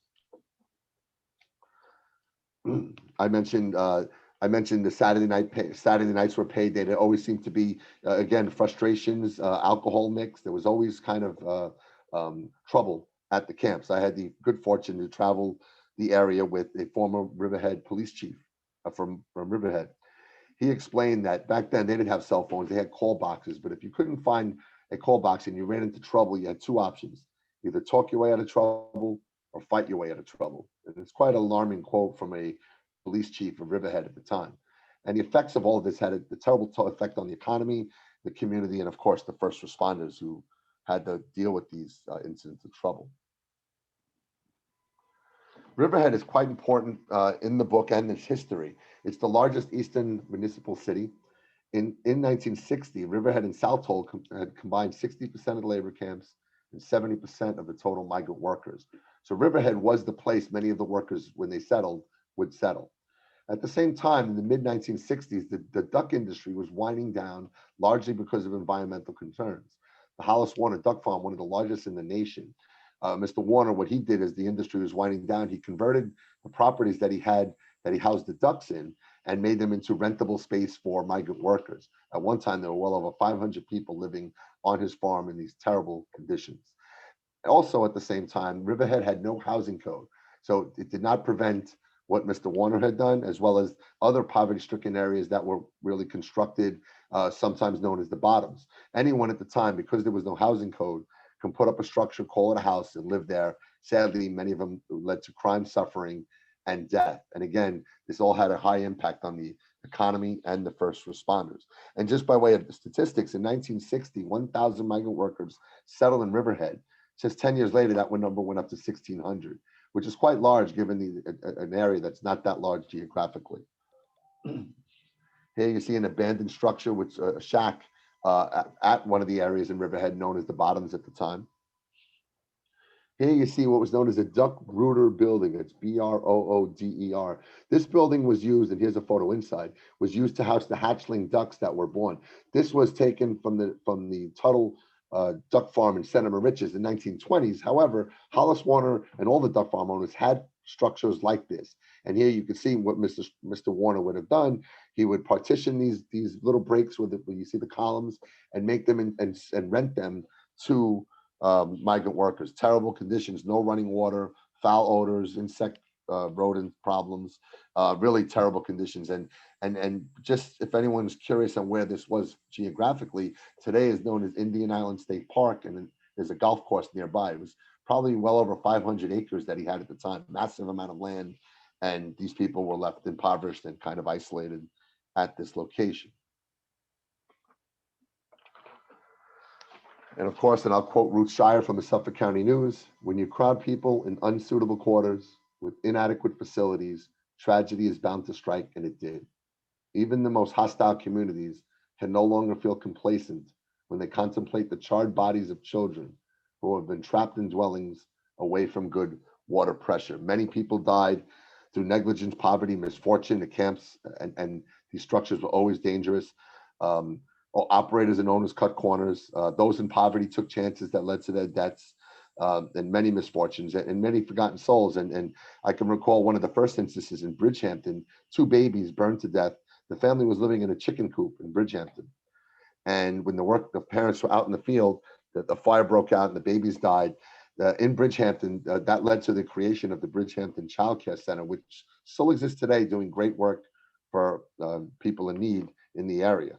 I mentioned the Saturday nights were paid. There always seemed to be again frustrations, alcohol mix. There was always kind of trouble at the camps. I had the good fortune to travel the area with a former Riverhead police chief from Riverhead. he explained that back then they didn't have cell phones, they had call boxes, but if you couldn't find a call box and you ran into trouble, you had two options: either talk your way out of trouble or fight your way out of trouble. And it's quite an alarming quote from a police chief of Riverhead at the time. And the effects of all of this had a terrible effect on the economy, the community, and of course the first responders who had to deal with these incidents of trouble. Riverhead is quite important in the book and its history. It's the largest eastern municipal city. In 1960, Riverhead and Southold had combined 60% of the labor camps and 70% of the total migrant workers. So Riverhead was the place many of the workers, when they settled, would settle. At the same time, in the mid-1960s, the duck industry was winding down largely because of environmental concerns. The Hollis Warner Duck Farm, one of the largest in the nation, Mr. Warner, what he did as the industry was winding down, he converted the properties that he had, that he housed the ducks in, and made them into rentable space for migrant workers. At one time, there were well over 500 people living on his farm in these terrible conditions. Also, at the same time, Riverhead had no housing code, so it did not prevent what Mr. Warner had done, as well as other poverty-stricken areas that were really constructed, sometimes known as the bottoms. Anyone at the time, because there was no housing code, can put up a structure, call it a house, and live there. Sadly, many of them led to crime, suffering, and death. And again, this all had a high impact on the economy and the first responders. And just by way of the statistics, in 1960, 1,000 migrant workers settled in Riverhead. Just 10 years later, that number went up to 1,600, which is quite large given an area that's not that large geographically. Here you see an abandoned structure, which a shack at one of the areas in Riverhead known as the Bottoms at the time. Here you see what was known as a duck brooder building. It's B-R-O-O-D-E-R. This building was used, and here's a photo inside, was used to house the hatchling ducks that were born. This was taken from the Tuttle duck farm in Senator Riches in the 1920s. However, Hollis Warner and all the duck farm owners had structures like this. And here you can see what Mr. Warner would have done. He would partition these little breaks where you see the columns and make them and rent them to migrant workers. Terrible conditions, no running water, foul odors, insect rodent problems, really terrible conditions. And just if anyone's curious on where this was geographically, today is known as Indian Island State Park, and there's a golf course nearby. It was probably well over 500 acres that he had at the time, massive amount of land, and these people were left impoverished and kind of isolated at this location. And of course, and I'll quote Ruth Shire from the Suffolk County News, when you crowd people in unsuitable quarters with inadequate facilities, tragedy is bound to strike, and it did. Even the most hostile communities can no longer feel complacent when they contemplate the charred bodies of children who have been trapped in dwellings away from good water pressure. Many people died through negligence, poverty, misfortune. The camps and these structures were always dangerous. Operators and owners cut corners. Those in poverty took chances that led to their deaths, and many misfortunes and many forgotten souls. And I can recall one of the first instances in Bridgehampton, 2 babies burned to death. The family was living in a chicken coop in Bridgehampton. And when the parents were out in the field, the fire broke out and the babies died. In Bridgehampton, that led to the creation of the Bridgehampton Child Care Center, which still exists today, doing great work for people in need in the area.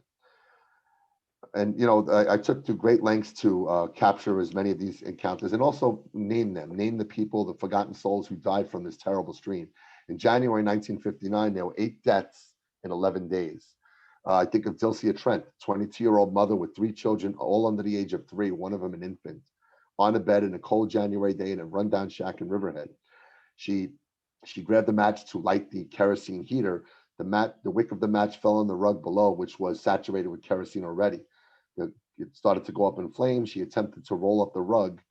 And I took to great lengths to capture as many of these encounters and also name the people, the forgotten souls who died from this terrible stream. In January 1959, there were 8 deaths in 11 days. I think of Dilcia Trent, 22-year-old mother with 3 children, all under the age of 3, one of them an infant, on a bed in a cold January day in a rundown shack in Riverhead. She grabbed the match to light the kerosene heater. The wick of the match fell on the rug below, which was saturated with kerosene already. It started to go up in flames. She attempted to roll up the rug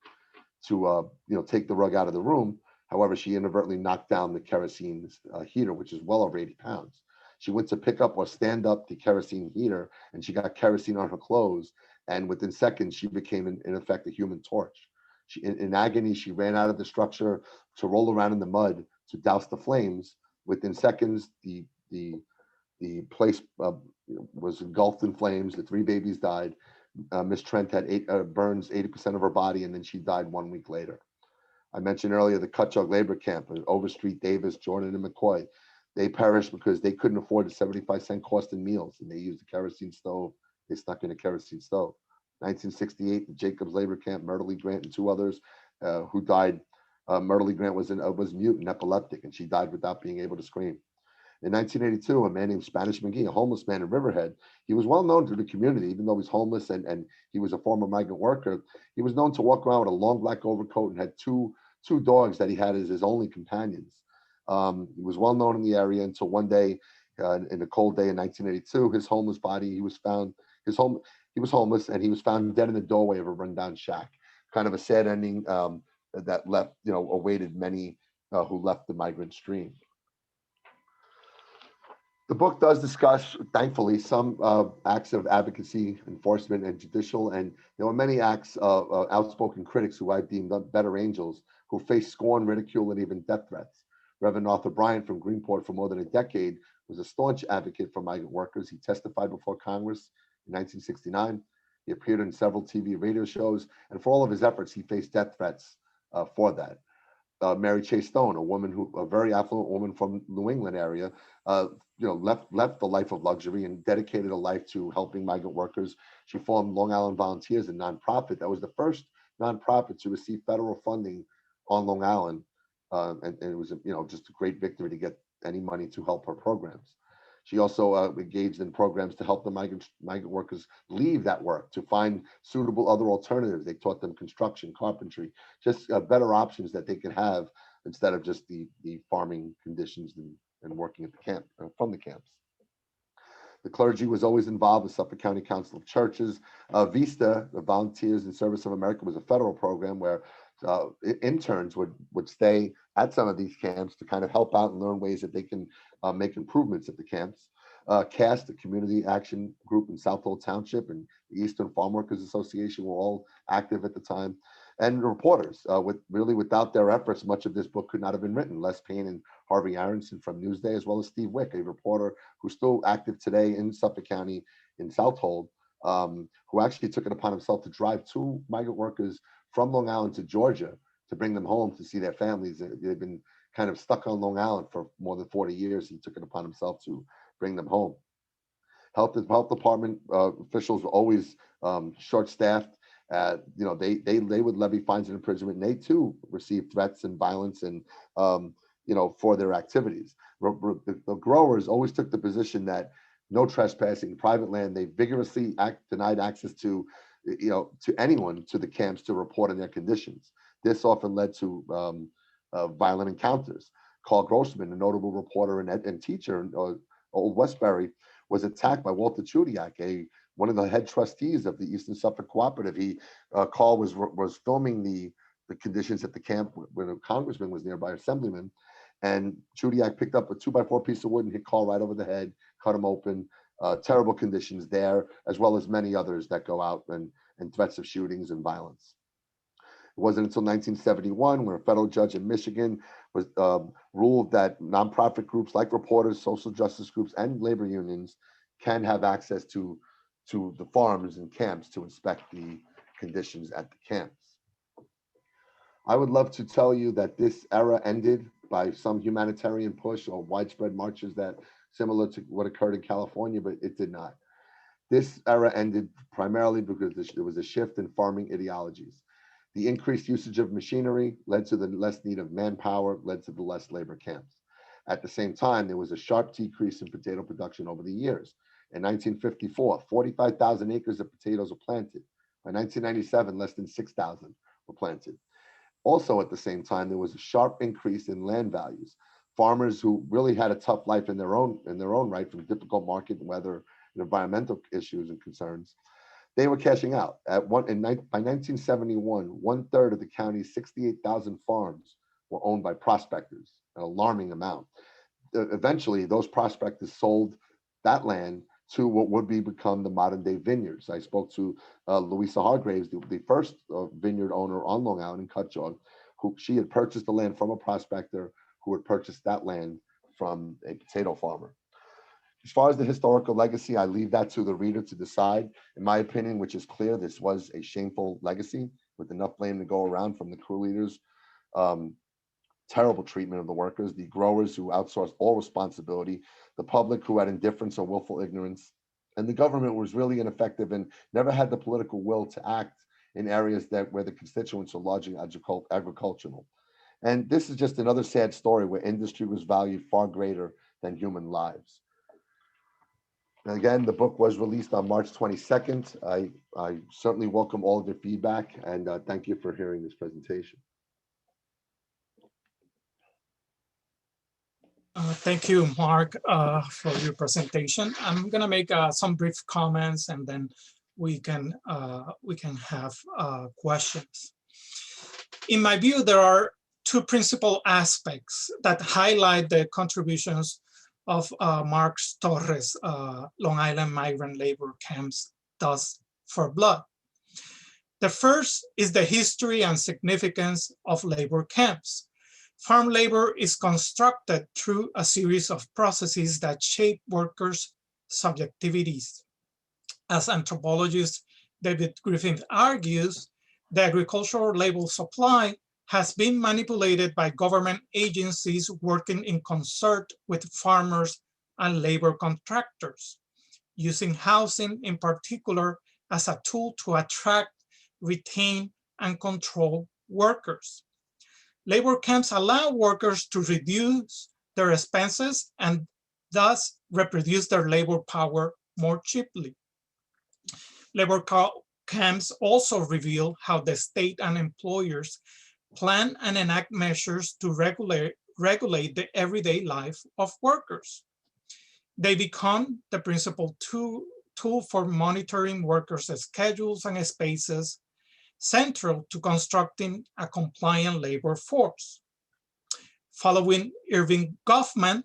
to take the rug out of the room. However, she inadvertently knocked down the kerosene heater, which is well over 80 pounds. She went to pick up or stand up the kerosene heater, and she got kerosene on her clothes. And within seconds, she became, in effect, a human torch. In agony, she ran out of the structure to roll around in the mud to douse the flames. Within seconds, the place was engulfed in flames. The 3 babies died. Miss Trent had burns 80% of her body, and then she died 1 week later. I mentioned earlier the Cutchogue labor camp, Overstreet, Davis, Jordan, and McCoy. They perished because they couldn't afford the 75-cent cost in meals, and they used a kerosene stove. They snuck in a kerosene stove. 1968, the Jacobs Labor Camp, Myrtle Lee Grant, and two others who died. Myrtle Lee Grant was mute and epileptic, and she died without being able to scream. In 1982, a man named Spanish McGee, a homeless man in Riverhead, he was well known to the community, even though he's homeless and he was a former migrant worker. He was known to walk around with a long black overcoat and had two dogs that he had as his only companions. He was well known in the area until one day, in a cold day in 1982, his homeless body, he was homeless and he was found dead in the doorway of a rundown shack. Kind of a sad ending that left, awaited many who left the migrant stream. The book does discuss, thankfully, some acts of advocacy, enforcement, and judicial, and there were many acts of outspoken critics who I deemed better angels who faced scorn, ridicule, and even death threats. Reverend Arthur Bryant from Greenport for more than a decade was a staunch advocate for migrant workers. He testified before Congress in 1969. He appeared in several TV radio shows, and for all of his efforts, he faced death threats for that. Mary Chase Stone, a very affluent woman from New England area, left the life of luxury and dedicated a life to helping migrant workers. She formed Long Island Volunteers, a nonprofit that was the first nonprofit to receive federal funding on Long Island, and it was just a great victory to get any money to help her programs. She also engaged in programs to help the migrant workers leave that work to find suitable other alternatives. They taught them construction, carpentry, just better options that they could have instead of just the farming conditions and working at the camp, from the camps. The clergy was always involved with Suffolk County Council of Churches. VISTA, the Volunteers in Service of America, was a federal program where interns would stay at some of these camps to kind of help out and learn ways that they can make improvements at the camps. CAST, the Community Action Group in Southold Township, and the Eastern Farm Workers Association were all active at the time. And reporters, without their efforts, much of this book could not have been written. Les Payne and Harvey Aronson from Newsday, as well as Steve Wick, a reporter who's still active today in Suffolk County in Southold, who actually took it upon himself to drive two migrant workers from Long Island to Georgia to bring them home to see their families. They've been kind of stuck on Long Island for more than 40 years. He took it upon himself to bring them home. Health department officials were always short-staffed. They would levy fines and imprisonment, and they too received threats and violence and for their activities. The growers always took the position that no trespassing, private land. They vigorously denied access to anyone to the camps to report on their conditions. This often led to violent encounters. Carl Grossman, a notable reporter and teacher in Old Westbury, was attacked by Walter Chudiak, one of the head trustees of the Eastern Suffolk Cooperative. Carl was filming the conditions at the camp when a congressman was nearby, assemblyman, and Chudiak picked up a 2x4 piece of wood and hit Carl right over the head, cut him open. Terrible conditions there, as well as many others that go out and threats of shootings and violence. It wasn't until 1971 when a federal judge in Michigan was ruled that nonprofit groups like reporters, social justice groups, and labor unions can have access to the farms and camps to inspect the conditions at the camps. I would love to tell you that this era ended by some humanitarian push or widespread marches that similar to what occurred in California, but it did not. This era ended primarily because there was a shift in farming ideologies. The increased usage of machinery led to the less need of manpower, led to the less labor camps. At the same time, there was a sharp decrease in potato production over the years. In 1954, 45,000 acres of potatoes were planted. By 1997, less than 6,000 were planted. Also, at the same time, there was a sharp increase in land values. Farmers who really had a tough life in their own right, from difficult market and weather and environmental issues and concerns, they were cashing out. By 1971, 1/3 of the county's 68,000 farms were owned by prospectors, an alarming amount. Eventually, those prospectors sold that land to what would become the modern-day vineyards. I spoke to Louisa Hargraves, the first vineyard owner on Long Island in Cutchogue, who she had purchased the land from a prospector who had purchased that land from a potato farmer. As far as the historical legacy, I leave that to the reader to decide. In my opinion, which is clear, this was a shameful legacy with enough blame to go around from the crew leaders terrible treatment of the workers, the growers who outsourced all responsibility, the public who had indifference or willful ignorance, and the government was really ineffective and never had the political will to act in areas where the constituents are largely agricultural. And this is just another sad story where industry was valued far greater than human lives. And again, the book was released on March 22nd. I certainly welcome all of your feedback, and thank you for hearing this presentation. Thank you, Mark, for your presentation. I'm going to make some brief comments, and then we can have questions. In my view, there are two principal aspects that highlight the contributions of Mark Torres, Long Island Migrant Labor Camps, Dust for Blood. The first is the history and significance of labor camps. Farm labor is constructed through a series of processes that shape workers' subjectivities. As anthropologist David Griffin argues, the agricultural labor supply has been manipulated by government agencies working in concert with farmers and labor contractors, using housing in particular as a tool to attract, retain, and control workers. Labor camps allow workers to reduce their expenses and thus reproduce their labor power more cheaply. Labor camps also reveal how the state and employers plan and enact measures to regulate the everyday life of workers. They become the principal tool for monitoring workers' schedules and spaces, central to constructing a compliant labor force. Following Irving Goffman,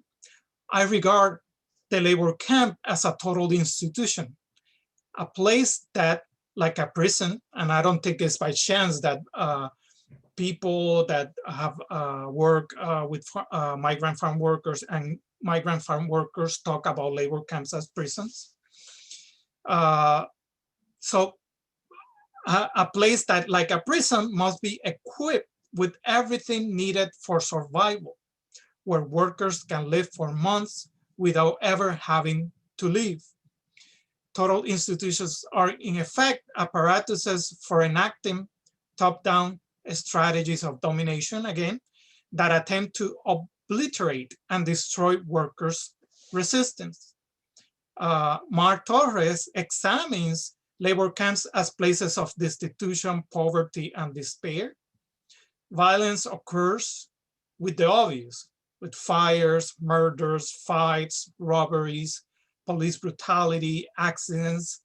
I regard the labor camp as a total institution, a place that, like a prison, and I don't think it's by chance that people that have worked with migrant farm workers and migrant farm workers talk about labor camps as prisons. So a place that, like a prison, must be equipped with everything needed for survival, where workers can live for months without ever having to leave. Total institutions are, in effect, apparatuses for enacting top-down strategies of domination, again, that attempt to obliterate and destroy workers' resistance. Mark Torres examines labor camps as places of destitution, poverty, and despair. Violence occurs with the obvious, with fires, murders, fights, robberies, police brutality, accidents,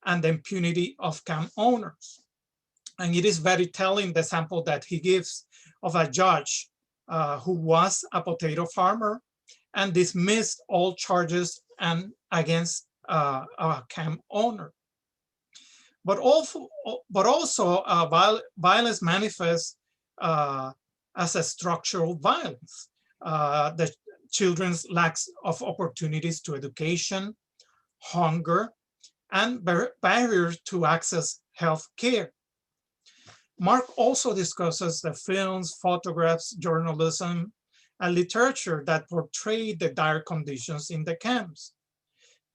and the impunity of camp owners. And it is very telling, the sample that he gives of a judge who was a potato farmer and dismissed all charges and against a camp owner. But also violence manifests as a structural violence. The children's lack of opportunities to education, hunger, and barriers to access health care. Mark also discusses the films, photographs, journalism, and literature that portray the dire conditions in the camps.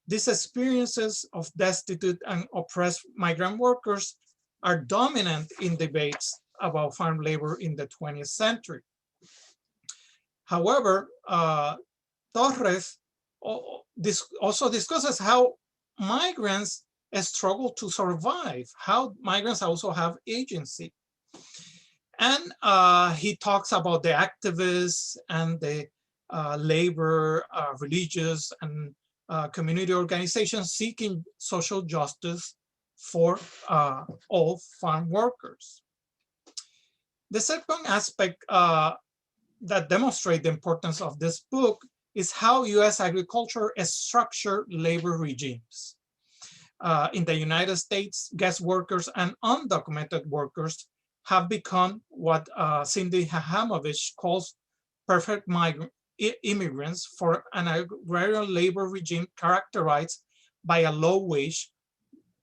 These experiences of destitute and oppressed migrant workers are dominant in debates about farm labor in the 20th century. However, Torres also discusses how migrants struggle to survive, how migrants also have agency. And he talks about the activists and the labor, religious, and community organizations seeking social justice for all farm workers. The second aspect that demonstrates the importance of this book is how US agriculture structured labor regimes. In the United States, guest workers and undocumented workers have become what Cindy Hahamovich calls perfect immigrants for an agrarian labor regime characterized by a low wage,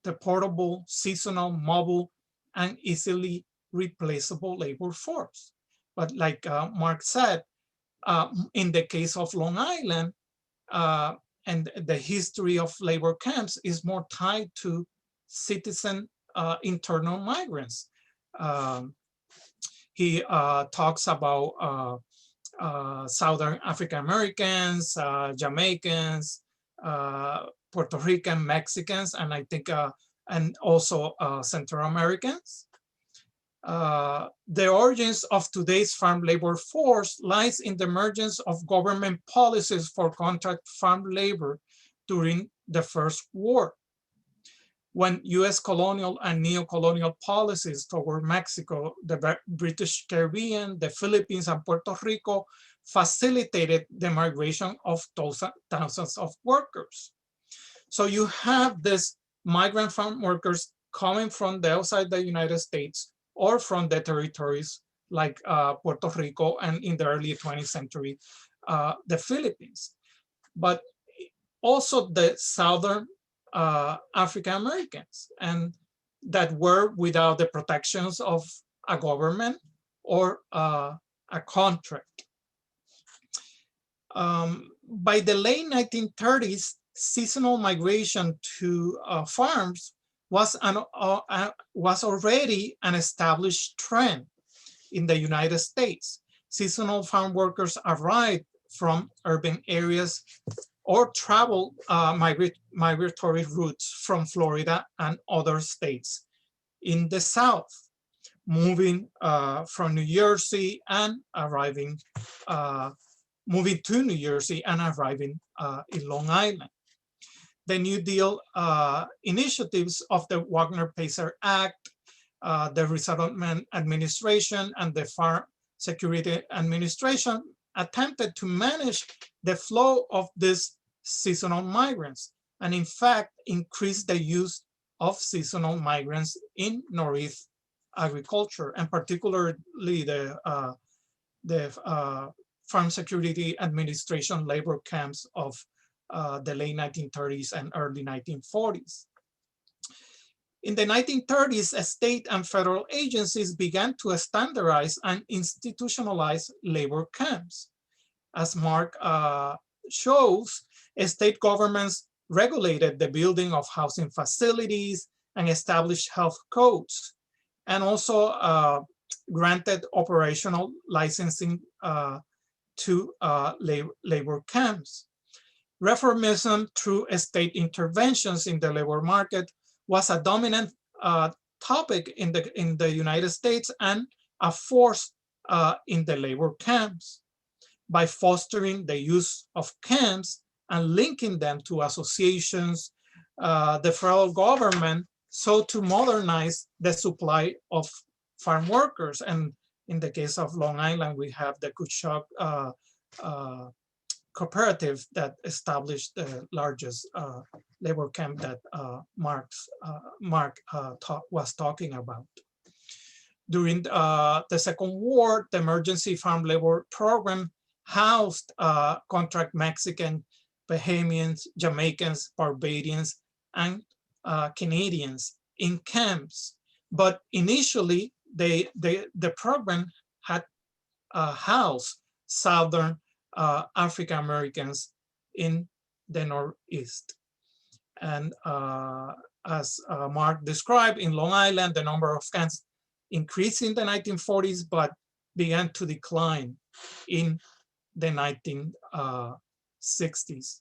deportable, seasonal, mobile, and easily replaceable labor force. But like Mark said, in the case of Long Island, and the history of labor camps is more tied to citizen internal migrants. He talks about Southern African Americans, Jamaicans, Puerto Rican, Mexicans, and I think, and also Central Americans. The origins of today's farm labor force lies in the emergence of government policies for contract farm labor during the First War, when US colonial and neo-colonial policies toward Mexico, the British Caribbean, the Philippines, and Puerto Rico facilitated the migration of thousands of workers. So you have this migrant farm workers coming from the outside the United States or from the territories like Puerto Rico, and in the early 20th century, the Philippines. But also the Southern African Americans, and that were without the protections of a government or a contract. By the late 1930s, seasonal migration to farms was already an established trend in the United States. Seasonal farm workers arrived from urban areas or travel migratory routes from Florida and other states in the South, moving from New Jersey and arriving, moving to New Jersey and arriving in Long Island. The New Deal initiatives of the Wagner-Pacer Act, the Resettlement Administration, and the Farm Security Administration attempted to manage the flow of these seasonal migrants, and in fact increased the use of seasonal migrants in Northeast agriculture, and particularly the Farm Security Administration labor camps of the late 1930s and early 1940s. In the 1930s, state and federal agencies began to standardize and institutionalize labor camps. As Mark shows, state governments regulated the building of housing facilities and established health codes, and also granted operational licensing to labor camps. Reformism through state interventions in the labor market was a dominant topic in the United States and a force in the labor camps. By fostering the use of camps and linking them to associations, the federal government sought to modernize the supply of farm workers. And in the case of Long Island, we have the Cutchogue cooperative that established the largest labor camp that Mark was talking about. During the Second War, the Emergency Farm Labor Program housed contract Mexican, Bahamians, Jamaicans, Barbadians, and Canadians in camps. But initially, the program had housed Southern African Americans in the Northeast. And as Mark described, in Long Island, the number of camps increased in the 1940s, but began to decline in the 1960s.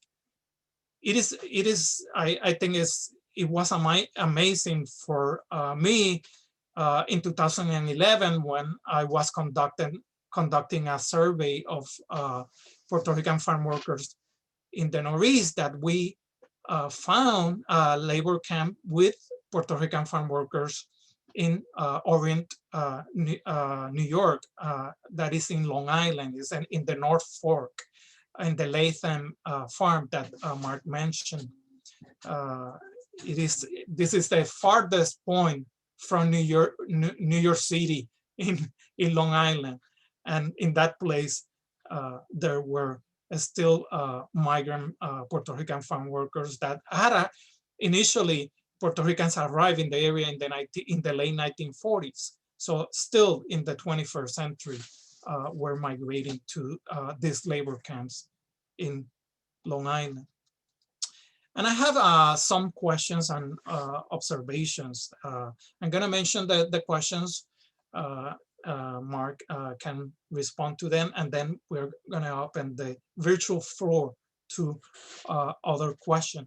I think it was amazing for me in 2011 when I was conducting a survey of Puerto Rican farm workers in the Northeast, that we found a labor camp with Puerto Rican farm workers in Orient, New York, that is in Long Island, is in the North Fork, in the Latham farm that Mark mentioned. This is the farthest point from New York City in Long Island. And in that place, there were still migrant Puerto Rican farm workers that had initially Puerto Ricans arrived in the area in the late 1940s. So still in the 21st century, were migrating to these labor camps in Long Island. And I have some questions and observations. I'm going to mention the questions. Mark can respond to them, and then we're going to open the virtual floor to other questions.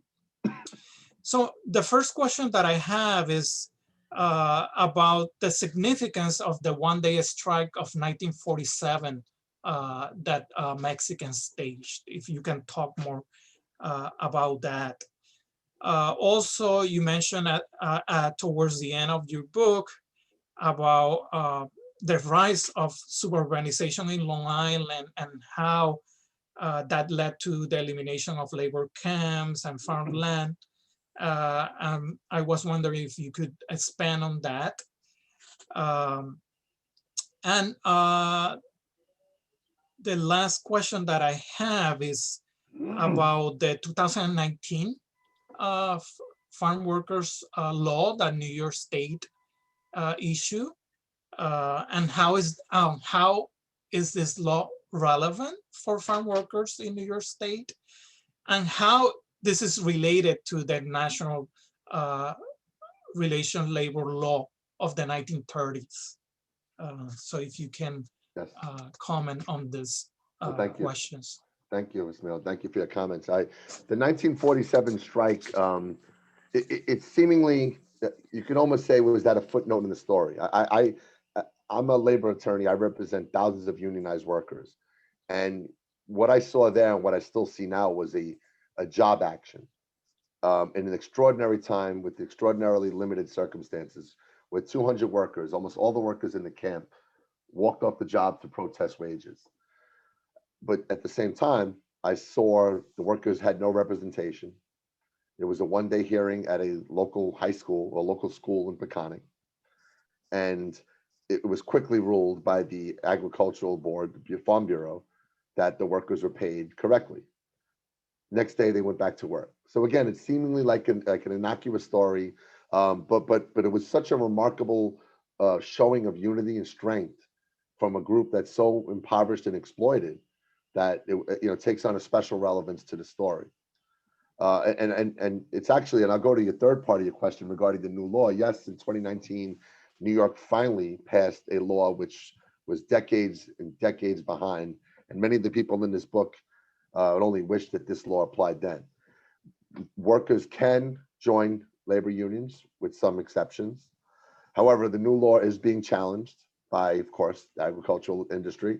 So the first question that I have is about the significance of the one-day strike of 1947 that Mexicans staged. If you can talk more about that. Also, you mentioned towards the end of your book about the rise of suburbanization in Long Island and how that led to the elimination of labor camps and farmland. I was wondering if you could expand on that. And the last question that I have is about the 2019 farm workers law that New York State issued, and how is this law relevant for farm workers in New York State, and how this is related to the national relation labor law of the 1930s. So if you can comment on this questions. Thank you, Ismael. Thank you for your comments. The 1947 strike, it seemingly, you can almost say, was that a footnote in the story. I'm a labor attorney. I represent thousands of unionized workers. And what I saw there and what I still see now was a job action in an extraordinary time with extraordinarily limited circumstances, where 200 workers, almost all the workers in the camp, walked off the job to protest wages. But at the same time, I saw the workers had no representation. There was a one-day hearing at a local high school or local school in Peconic. And it was quickly ruled by the Agricultural Board, the Farm Bureau, that the workers were paid correctly. Next day, they went back to work. So again, it's seemingly like an innocuous story, but it was such a remarkable showing of unity and strength from a group that's so impoverished and exploited that it takes on a special relevance to the story. And it's actually, and I'll go to your third part of your question regarding the new law. Yes, in 2019, New York finally passed a law which was decades and decades behind. And many of the people in this book would only wish that this law applied then. Workers can join labor unions with some exceptions. However, the new law is being challenged by, of course, the agricultural industry.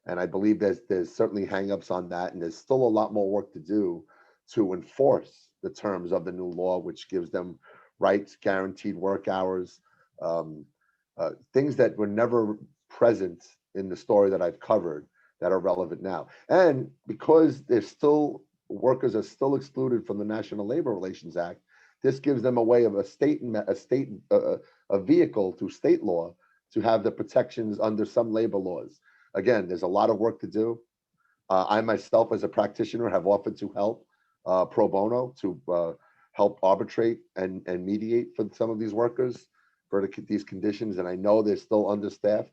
And I believe there's certainly hangups on that. And there's still a lot more work to do to enforce the terms of the new law, which gives them rights, guaranteed work hours, things that were never present in the story that I've covered that are relevant now. And because there's still, workers are still excluded from the National Labor Relations Act, this gives them a way of a vehicle through state law to have the protections under some labor laws. Again, there's a lot of work to do. I myself, as a practitioner, have offered to help pro bono to help arbitrate and mediate for some of these workers for these conditions, and I know they're still understaffed.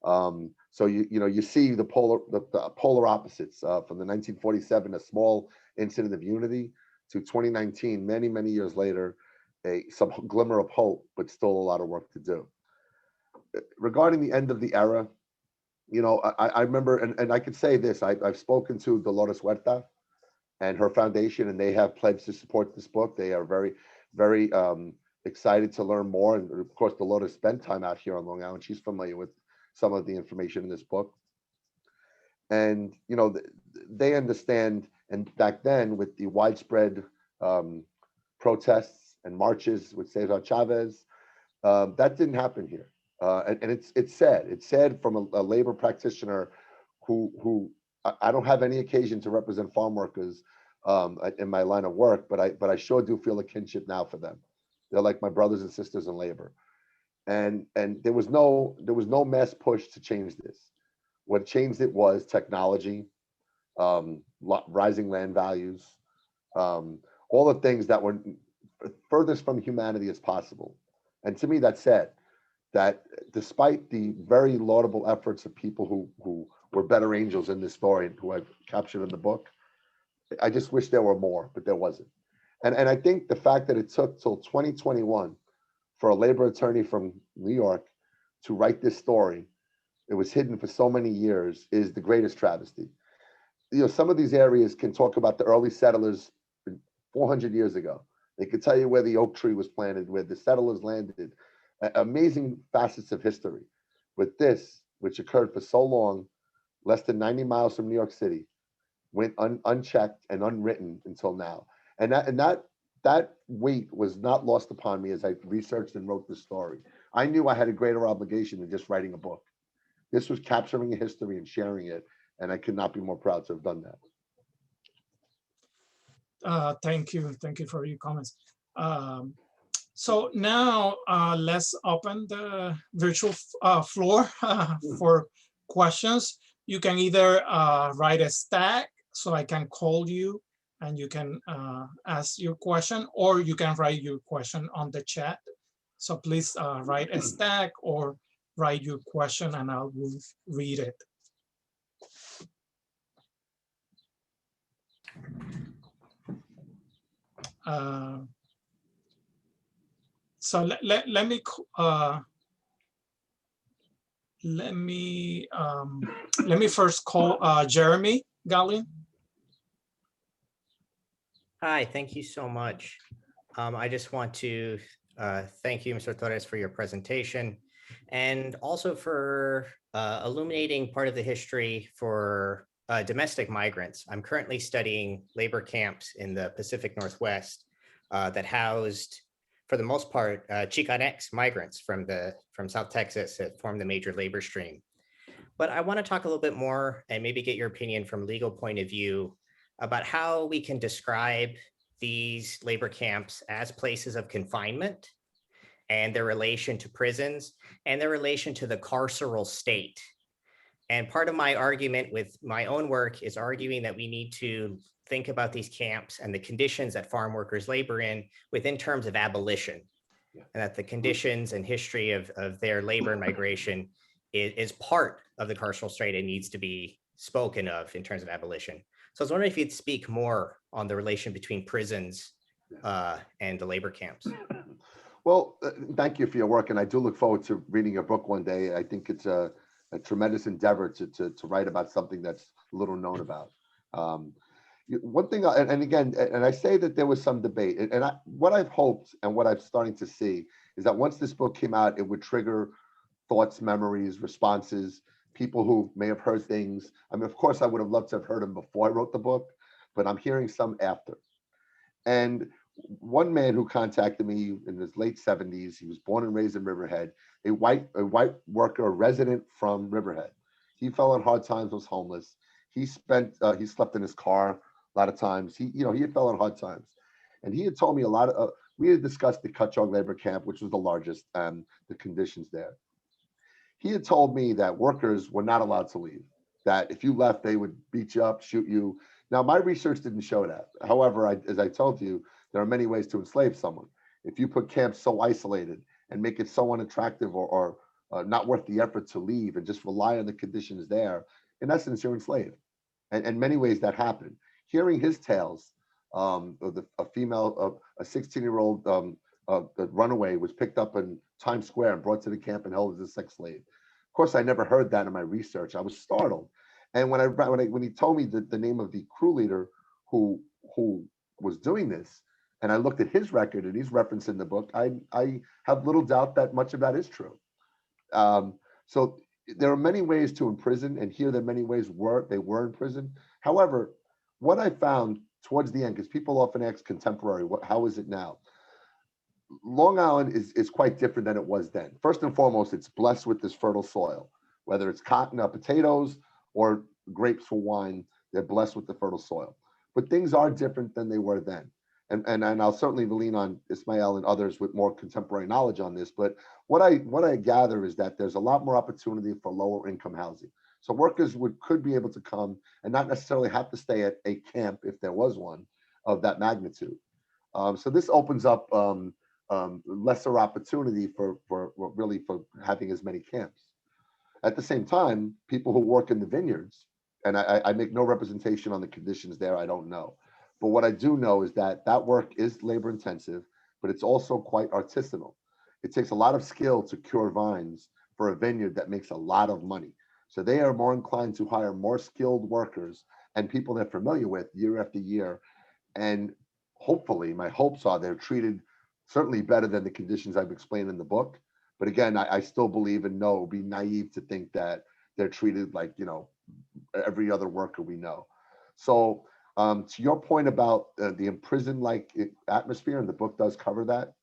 So you see the polar opposites from the 1947, a small incident of unity, to 2019, many years later, some glimmer of hope, but still a lot of work to do. Regarding the end of the era, I remember, and I could say this, I've spoken to Dolores Huerta and her foundation, and they have pledged to support this book. They are very excited to learn more. And of course, Dolores spent time out here on Long Island. She's familiar with some of the information in this book. And, they understand, and back then with the widespread protests and marches with Cesar Chavez, that didn't happen here. And it's sad. It's sad from a labor practitioner who I don't have any occasion to represent farm workers in my line of work, but I sure do feel a kinship now for them. They're like my brothers and sisters in labor. And there was no mass push to change this. What changed it was technology, rising land values, all the things that were furthest from humanity as possible. And to me, that's sad. that despite the very laudable efforts of people who were better angels in this story, who I've captured in the book, I just wish there were more, but there wasn't. And I think the fact that it took till 2021 for a labor attorney from New York to write this story, it was hidden for so many years, is the greatest travesty. You know, some of these areas can talk about the early settlers 400 years ago. They could tell you where the oak tree was planted, where the settlers landed, amazing facets of history. But this, which occurred for so long, less than 90 miles from New York City, went unchecked and unwritten until now. And that weight was not lost upon me as I researched and wrote this story. I knew I had a greater obligation than just writing a book. This was capturing a history and sharing it, and I could not be more proud to have done that. Thank you for your comments. So now let's open the virtual floor for questions. You can either write a stack so I can call you and you can ask your question, or you can write your question on the chat. So please write a stack or write your question and I will read it. So let me first call Jeremy Gallin. Hi, thank you so much. I just want to thank you, Mr. Torres, for your presentation and also for illuminating part of the history for domestic migrants. I'm currently studying labor camps in the Pacific Northwest that housed, for the most part, Chicanx migrants from South Texas that form the major labor stream. But I want to talk a little bit more and maybe get your opinion from a legal point of view about how we can describe these labor camps as places of confinement and their relation to prisons and their relation to the carceral state. And part of my argument with my own work is arguing that we need to think about these camps and the conditions that farm workers labor in within terms of abolition, and that the conditions and history of their labor and migration is part of the carceral state and needs to be spoken of in terms of abolition. So I was wondering if you'd speak more on the relation between prisons and the labor camps. Well, thank you for your work, and I do look forward to reading your book one day. I think it's a tremendous endeavor to write about something that's little known about. One thing, and again, and I say that there was some debate, and what I've hoped and what I'm starting to see is that once this book came out, it would trigger thoughts, memories, responses, people who may have heard things. I mean, of course, I would have loved to have heard them before I wrote the book, but I'm hearing some after. And one man who contacted me in his late 70s, he was born and raised in Riverhead, a white worker, a resident from Riverhead. He fell on hard times, was homeless. He slept in his car a lot of times. He fell on hard times. And he had told me we had discussed the Cutchogue labor camp, which was the largest, the conditions there. He had told me that workers were not allowed to leave, that if you left, they would beat you up, shoot you. Now, my research didn't show that. However, as I told you, there are many ways to enslave someone. If you put camps so isolated and make it so unattractive or not worth the effort to leave and just rely on the conditions there, in essence, you're enslaved. And in many ways that happened. Hearing his tales, a 16-year-old runaway was picked up in Times Square and brought to the camp and held as a sex slave. Of course, I never heard that in my research. I was startled. And when he told me the name of the crew leader who was doing this, and I looked at his record and he's referenced in the book, I have little doubt that much of that is true. So there are many ways to imprison, and here there are many ways they were in prison. However, what I found towards the end, because people often ask contemporary, how is it now? Long Island is quite different than it was then. First and foremost, it's blessed with this fertile soil, whether it's cotton or potatoes or grapes for wine, they're blessed with the fertile soil. But things are different than they were then. And I'll certainly lean on Ismael and others with more contemporary knowledge on this. But what I gather is that there's a lot more opportunity for lower income housing. So workers could be able to come and not necessarily have to stay at a camp if there was one of that magnitude. So this opens up lesser opportunity for really for having as many camps. At the same time, people who work in the vineyards, and I make no representation on the conditions there, I don't know. But what I do know is that that work is labor intensive, but it's also quite artisanal. It takes a lot of skill to cure vines for a vineyard that makes a lot of money. So they are more inclined to hire more skilled workers and people they're familiar with year after year. And hopefully, my hopes are they're treated certainly better than the conditions I've explained in the book. But again, I still believe and know it would be naive to think that they're treated like, every other worker we know. So to your point about the imprisoned-like atmosphere, and the book does cover that,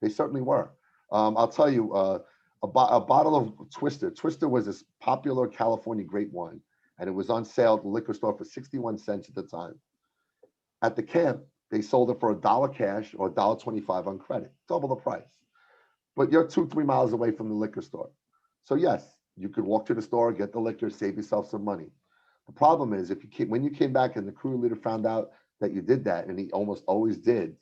they certainly were. I'll tell you, a bottle of Twister. Twister was this popular California grape wine, and it was on sale at the liquor store for 61 cents at the time. At the camp, they sold it for $1 cash or $1.25 on credit, double the price. But you're 2-3 miles away from the liquor store. So yes, you could walk to the store, get the liquor, save yourself some money. The problem is when you came back and the crew leader found out that you did that, and he almost always did,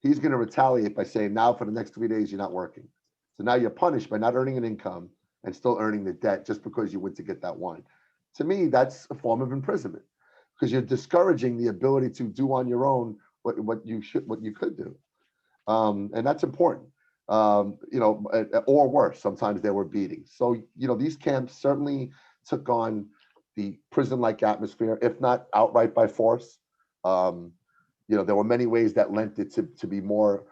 he's going to retaliate by saying, now for the next 3 days, you're not working. So now you're punished by not earning an income and still earning the debt just because you went to get that wine. To me, that's a form of imprisonment because you're discouraging the ability to do on your own what you could do. And that's important. Or worse, sometimes there were beatings. So, these camps certainly took on the prison-like atmosphere, if not outright by force. There were many ways that lent it to be more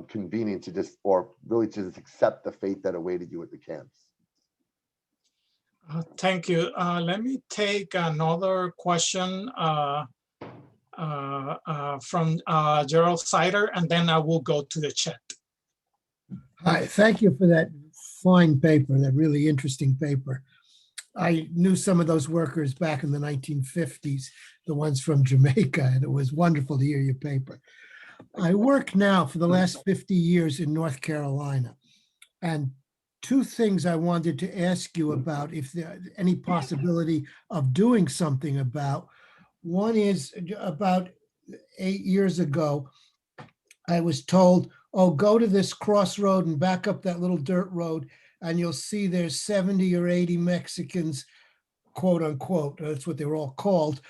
convenient to just accept the fate that awaited you at the camps. Thank you. Let me take another question from Gerald Sider, and then I will go to the chat. Hi, thank you for that fine paper, that really interesting paper. I knew some of those workers back in the 1950s, the ones from Jamaica, and it was wonderful to hear your paper. I work now for the last 50 years in North Carolina, and two things I wanted to ask you about, if there any possibility of doing something about. One is about 8 years ago, I was told, oh, go to this crossroad and back up that little dirt road, and you'll see there's 70 or 80 Mexicans, quote unquote, that's what they were all called,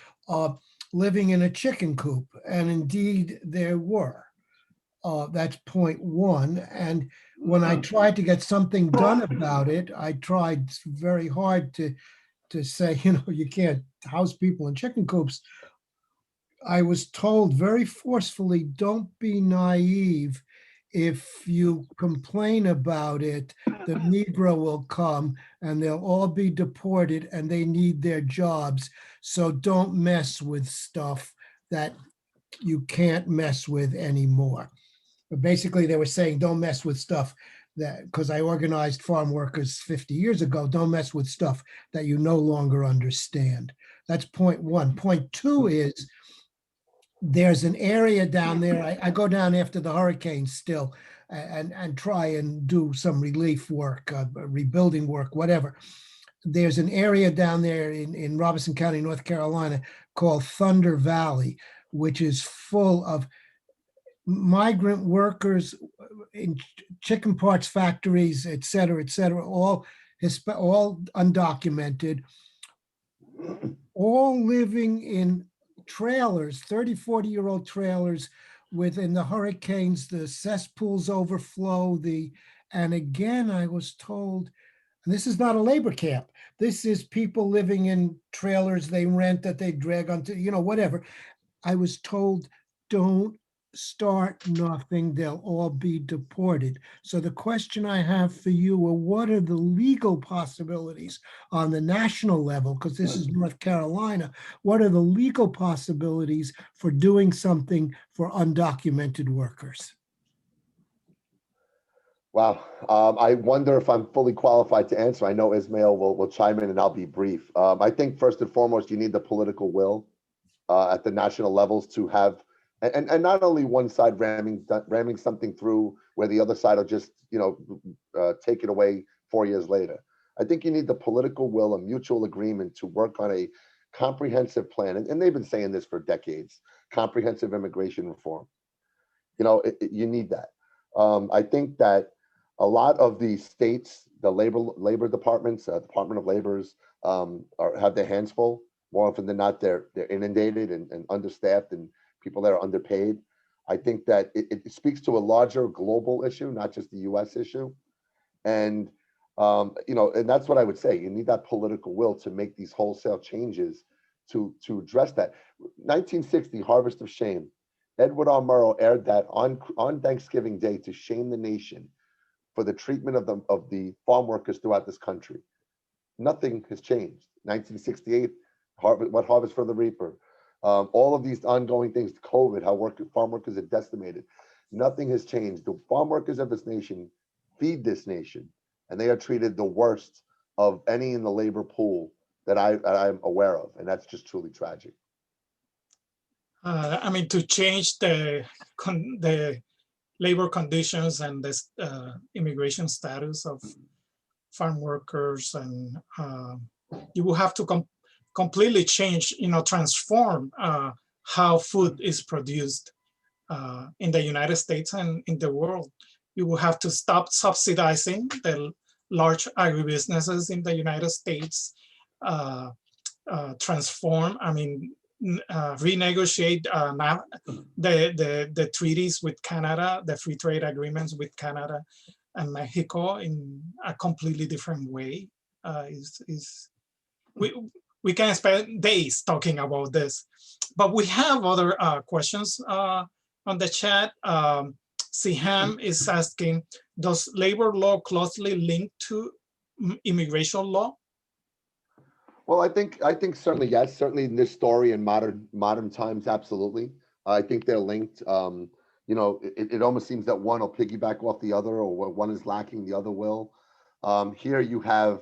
living in a chicken coop. And indeed there were. That's point one. And when I tried to get something done about it, I tried very hard to say, you can't house people in chicken coops. I was told very forcefully, don't be naive. If you complain about it, the Negro will come and they'll all be deported and they need their jobs. So don't mess with stuff that you can't mess with anymore. But basically they were saying, don't mess with stuff that, because I organized farm workers 50 years ago, don't mess with stuff that you no longer understand. That's point one. Point two is, there's an area down there. I go down after the hurricanes still and try and do some relief work, rebuilding work, whatever. There's an area down there in Robeson County, North Carolina, called Thunder Valley, which is full of migrant workers in chicken parts factories, et cetera, all undocumented, all living in trailers, 30, 40-year-old trailers. Within the hurricanes, the cesspools overflow. And again, I was told, and this is not a labor camp. This is people living in trailers they rent that they drag onto, whatever. I was told, don't start nothing, they'll all be deported. So the question I have for you are, what are the legal possibilities on the national level, because this is North Carolina, what are the legal possibilities for doing something for undocumented workers? Wow. I wonder if I'm fully qualified to answer. I know Ismael will chime in and I'll be brief. I think first and foremost, you need the political will at the national levels to have, and not only one side ramming something through where the other side will just, take it away 4 years later. I think you need the political will, a mutual agreement to work on a comprehensive plan. And they've been saying this for decades, comprehensive immigration reform. You need that. I think that a lot of the states, the labor departments, Department of Labor's, have their hands full. More often than not, they're inundated and understaffed, and people that are underpaid. I think that it speaks to a larger global issue, not just the U.S. issue. And and that's what I would say. You need that political will to make these wholesale changes to address that. 1960, Harvest of Shame. Edward R. Murrow aired that on Thanksgiving Day to shame the nation for the treatment of the farm workers throughout this country. Nothing has changed. 1968, Harvest for the Reaper. All of these ongoing things, COVID, how farm workers are decimated. Nothing has changed. The farm workers of this nation feed this nation, and they are treated the worst of any in the labor pool that I'm aware of, and that's just truly tragic. I mean, to change the labor conditions and this immigration status of farm workers, and you will have to completely change, transform how food is produced in the United States and in the world. You will have to stop subsidizing the large agribusinesses in the United States, transform, renegotiate the treaties with Canada, the free trade agreements with Canada and Mexico in a completely different way. We can spend days talking about this, but we have other questions on the chat. Siham is asking, does labor law closely link to immigration law? Well, I think certainly yes. Certainly in this story in modern times, absolutely. I think they're linked. It almost seems that one will piggyback off the other, or what one is lacking, the other will. Here you have,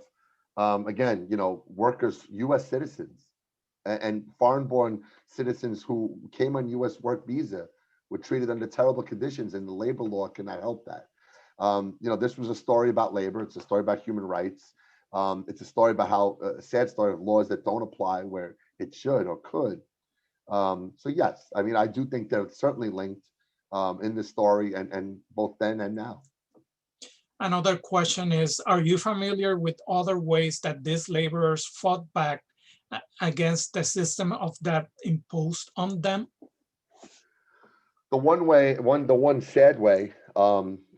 again, workers, U.S. citizens, and foreign-born citizens who came on U.S. work visa were treated under terrible conditions, and the labor law cannot help that. This was a story about labor. It's a story about human rights. It's a story about how a sad story of laws that don't apply where it should or could. So yes, I do think they're certainly linked in the story, and both then and now. Another question is, are you familiar with other ways that these laborers fought back against the system of debt imposed on them? The one sad way,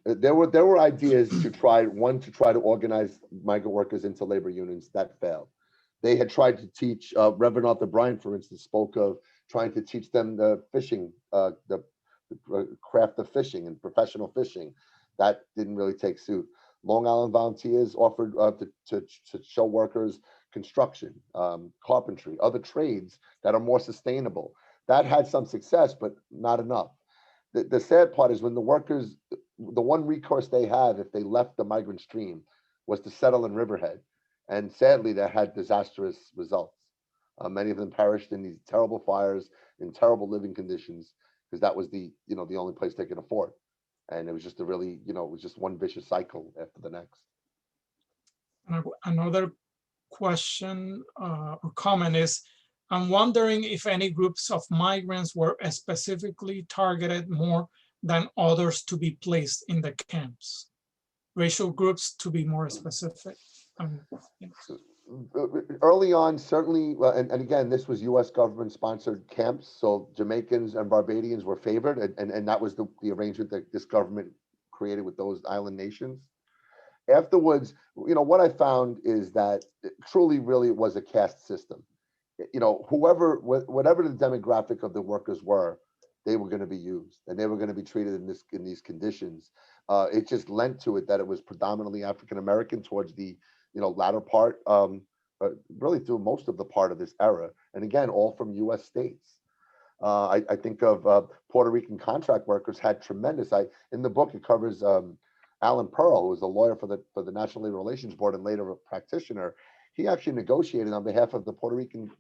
there were ideas to try to organize migrant workers into labor unions. That failed. They had tried to teach, Reverend Arthur Bryant, for instance, spoke of trying to teach them the fishing, the craft of fishing and professional fishing. That didn't really take suit. Long Island Volunteers offered to show workers construction, carpentry, other trades that are more sustainable. That had some success, but not enough. The sad part is when the workers, the one recourse they have if they left the migrant stream was to settle in Riverhead. And sadly, that had disastrous results. Many of them perished in these terrible fires, in terrible living conditions, because that was the only place they could afford. And it was just it was just one vicious cycle after the next. Another question or comment is, I'm wondering if any groups of migrants were specifically targeted more than others to be placed in the camps. Racial groups, to be more specific. Early on, certainly, and again, this was U.S. government-sponsored camps, so Jamaicans and Barbadians were favored, and that was the arrangement that this government created with those island nations. Afterwards, what I found is that truly, really, it was a caste system. Whatever the demographic of the workers were, they were going to be used, and they were going to be treated in these conditions. It just lent to it that it was predominantly African American towards the latter part, really through most of the part of this era, and again, all from U.S. states. I think of Puerto Rican contract workers had tremendous. In the book it covers Alan Pearl, who was a lawyer for the National Labor Relations Board and later a practitioner. He actually negotiated on behalf of the Puerto Rican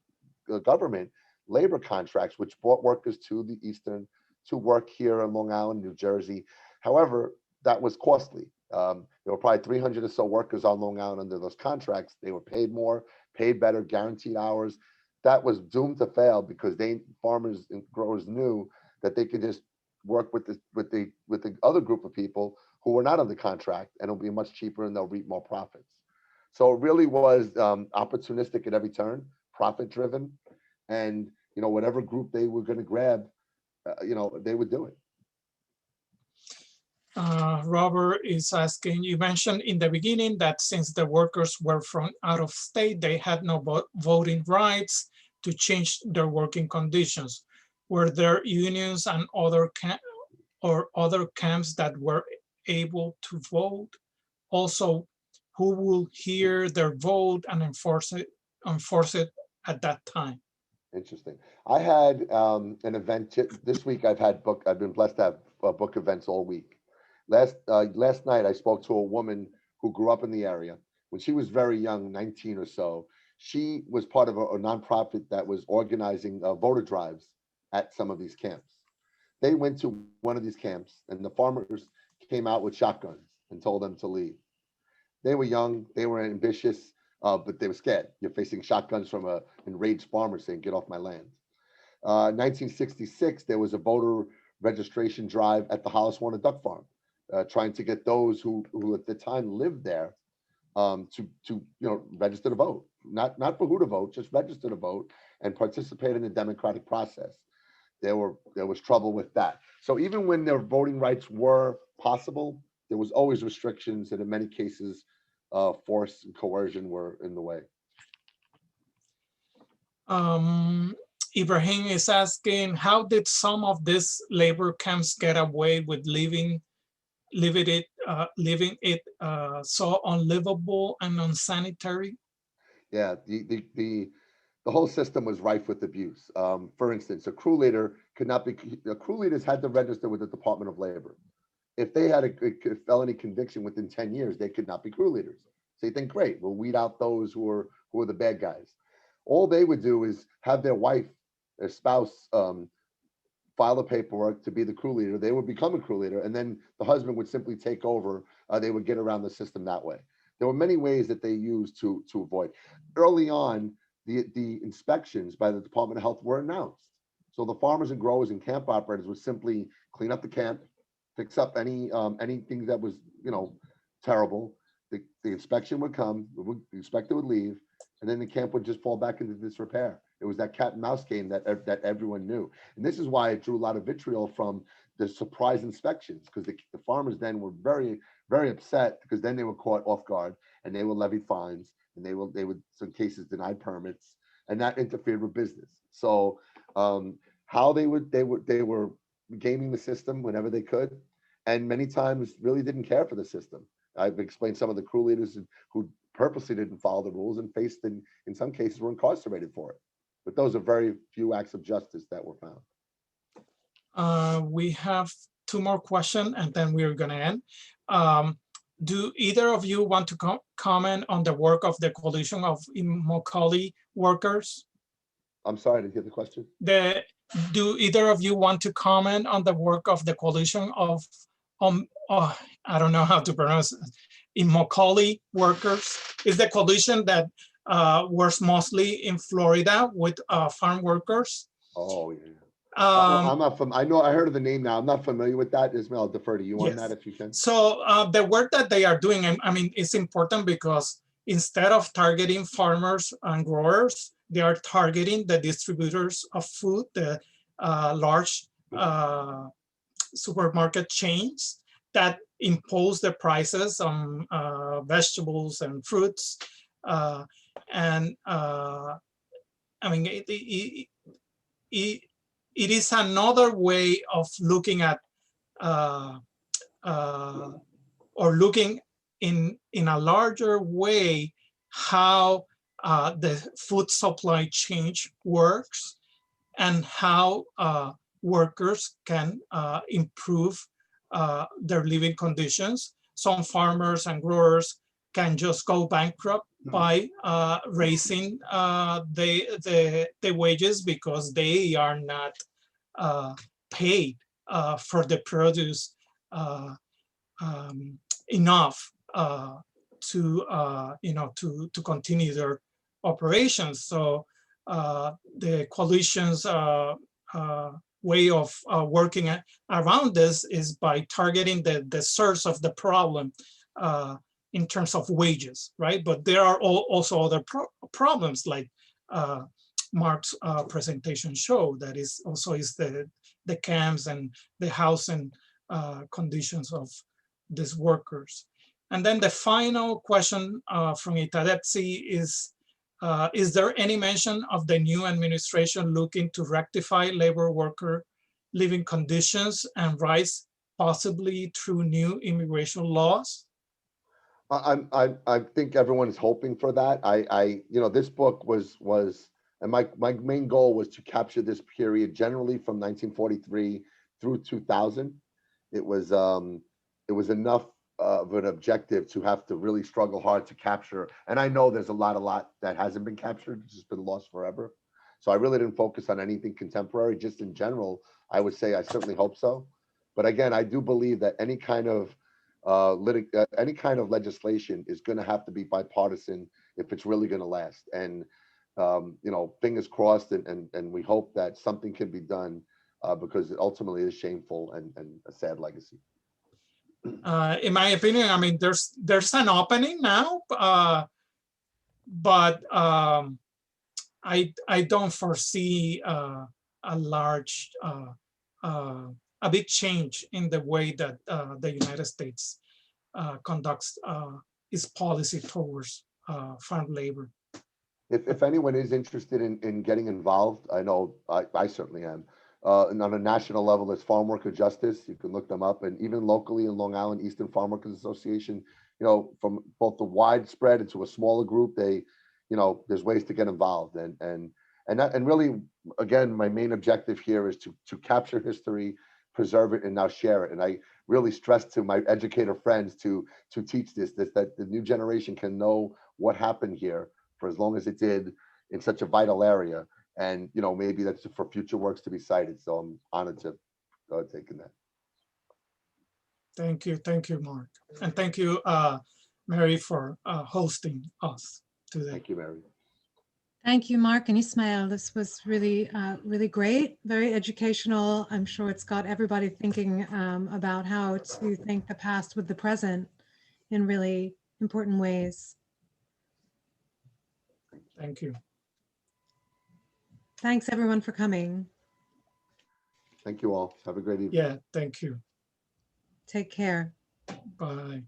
government labor contracts, which brought workers to the Eastern to work here in Long Island, New Jersey. However, that was costly. There were probably 300 or so workers on Long Island under those contracts. They were paid more, paid better, guaranteed hours. That was doomed to fail because farmers and growers knew that they could just work with the other group of people who are not under contract, and it'll be much cheaper and they'll reap more profits. So it really was opportunistic at every turn, profit driven, and whatever group they were going to grab, they would do it. Robert is asking, you mentioned in the beginning that since the workers were from out of state, they had no voting rights to change their working conditions. Were there unions and other camps that were able to vote? Also, who will hear their vote and enforce it at that time? Interesting. I had an event this week. I've been blessed to have book events all week. Last night, I spoke to a woman who grew up in the area. When she was very young, 19 or so, she was part of a nonprofit that was organizing voter drives at some of these camps. They went to one of these camps, and the farmers came out with shotguns and told them to leave. They were young, they were ambitious, but they were scared. You're facing shotguns from an enraged farmer saying, "Get off my land." 1966, there was a voter registration drive at the Hollis-Warner Duck Farm, trying to get those who at the time lived there to register to vote, not for who to vote, just register to vote and participate in the democratic process. There was trouble with that. So even when their voting rights were possible, there was always restrictions, and in many cases, force and coercion were in the way. Ibrahim is asking, how did some of these labor camps get away with leaving it so unlivable and unsanitary? Yeah, the whole system was rife with abuse. For instance, a crew leader could not be. Crew leaders had to register with the Department of Labor. If they had a felony conviction within 10 years, they could not be crew leaders. So you think, great, we'll weed out those who are the bad guys. All they would do is have their wife, their spouse, file the paperwork to be the crew leader. They would become a crew leader, and then the husband would simply take over. They would get around the system that way. There were many ways that they used to avoid. Early on, the inspections by the Department of Health were announced. So the farmers and growers and camp operators would simply clean up the camp, fix up anything that was terrible. The inspection would come, the inspector would leave, and then the camp would just fall back into disrepair. It was that cat and mouse game that everyone knew. And this is why it drew a lot of vitriol from the surprise inspections, because the farmers then were very, very upset, because then they were caught off guard and they were levied fines, and they would some cases denied permits, and that interfered with business. So how they were gaming the system whenever they could, and many times really didn't care for the system. I've explained some of the crew leaders who purposely didn't follow the rules and faced, in some cases, were incarcerated for it. But those are very few acts of justice that were found. We have two more questions, and then we're going to end. Do either of you want to comment on the work of the Coalition of Immokalee Workers? I'm sorry, I didn't get the question. Do either of you want to comment on the work of the Coalition of I don't know how to pronounce it, Immokalee Workers? Is the coalition that works mostly in Florida with farm workers? Oh, yeah. I'm not I heard of the name now. I'm not familiar with that. Ismael, I'll defer to you on that if you can. So the work that they are doing, I mean, it's important because instead of targeting farmers and growers, they are targeting the distributors of food, the large supermarket chains that impose the prices on vegetables and fruits. I mean, it is another way of looking at or looking in a larger way how the food supply chain works and how workers can improve their living conditions. Some farmers and growers can just go bankrupt by raising the wages because they are not paid for the produce enough to continue their operations. So the coalition's way of working around this is by targeting the source of the problem in terms of wages, right? But there are also other problems like Mark's presentation showed, that is also is the camps and the housing conditions of these workers. And then the final question from Advocacy is there any mention of the new administration looking to rectify labor worker living conditions and rights, possibly through new immigration laws? I think everyone is hoping for that. This book was, and my main goal was to capture this period generally from 1943 through 2000. It was enough of an objective to have to really struggle hard to capture. And I know there's a lot that hasn't been captured, it's just been lost forever. So I really didn't focus on anything contemporary. Just in general, I would say I certainly hope so. But again, I do believe that any kind of legislation is going to have to be bipartisan if it's really going to last. And fingers crossed, and we hope that something can be done because it ultimately is shameful and a sad legacy. In my opinion, I mean, there's an opening now, but I don't foresee a large, a big change in the way that the United States conducts its policy towards farm labor. If anyone is interested in getting involved, I know I certainly am. And on a national level, there's Farm Worker Justice. You can look them up, and even locally in Long Island, Eastern Farm Workers Association. From both the widespread into a smaller group, there's ways to get involved, and really, again, my main objective here is to capture history, preserve it, and now share it. And I really stress to my educator friends to teach this that the new generation can know what happened here for as long as it did in such a vital area. And maybe that's for future works to be cited. So I'm honored to taking that. Thank you, Mark, and thank you, Mary, for hosting us today. Thank you, Mary. Thank you, Mark and Ismael. This was really, really great, very educational. I'm sure it's got everybody thinking about how to think the past with the present in really important ways. Thank you. Thanks, everyone, for coming. Thank you all. Have a great evening. Yeah, thank you. Take care. Bye.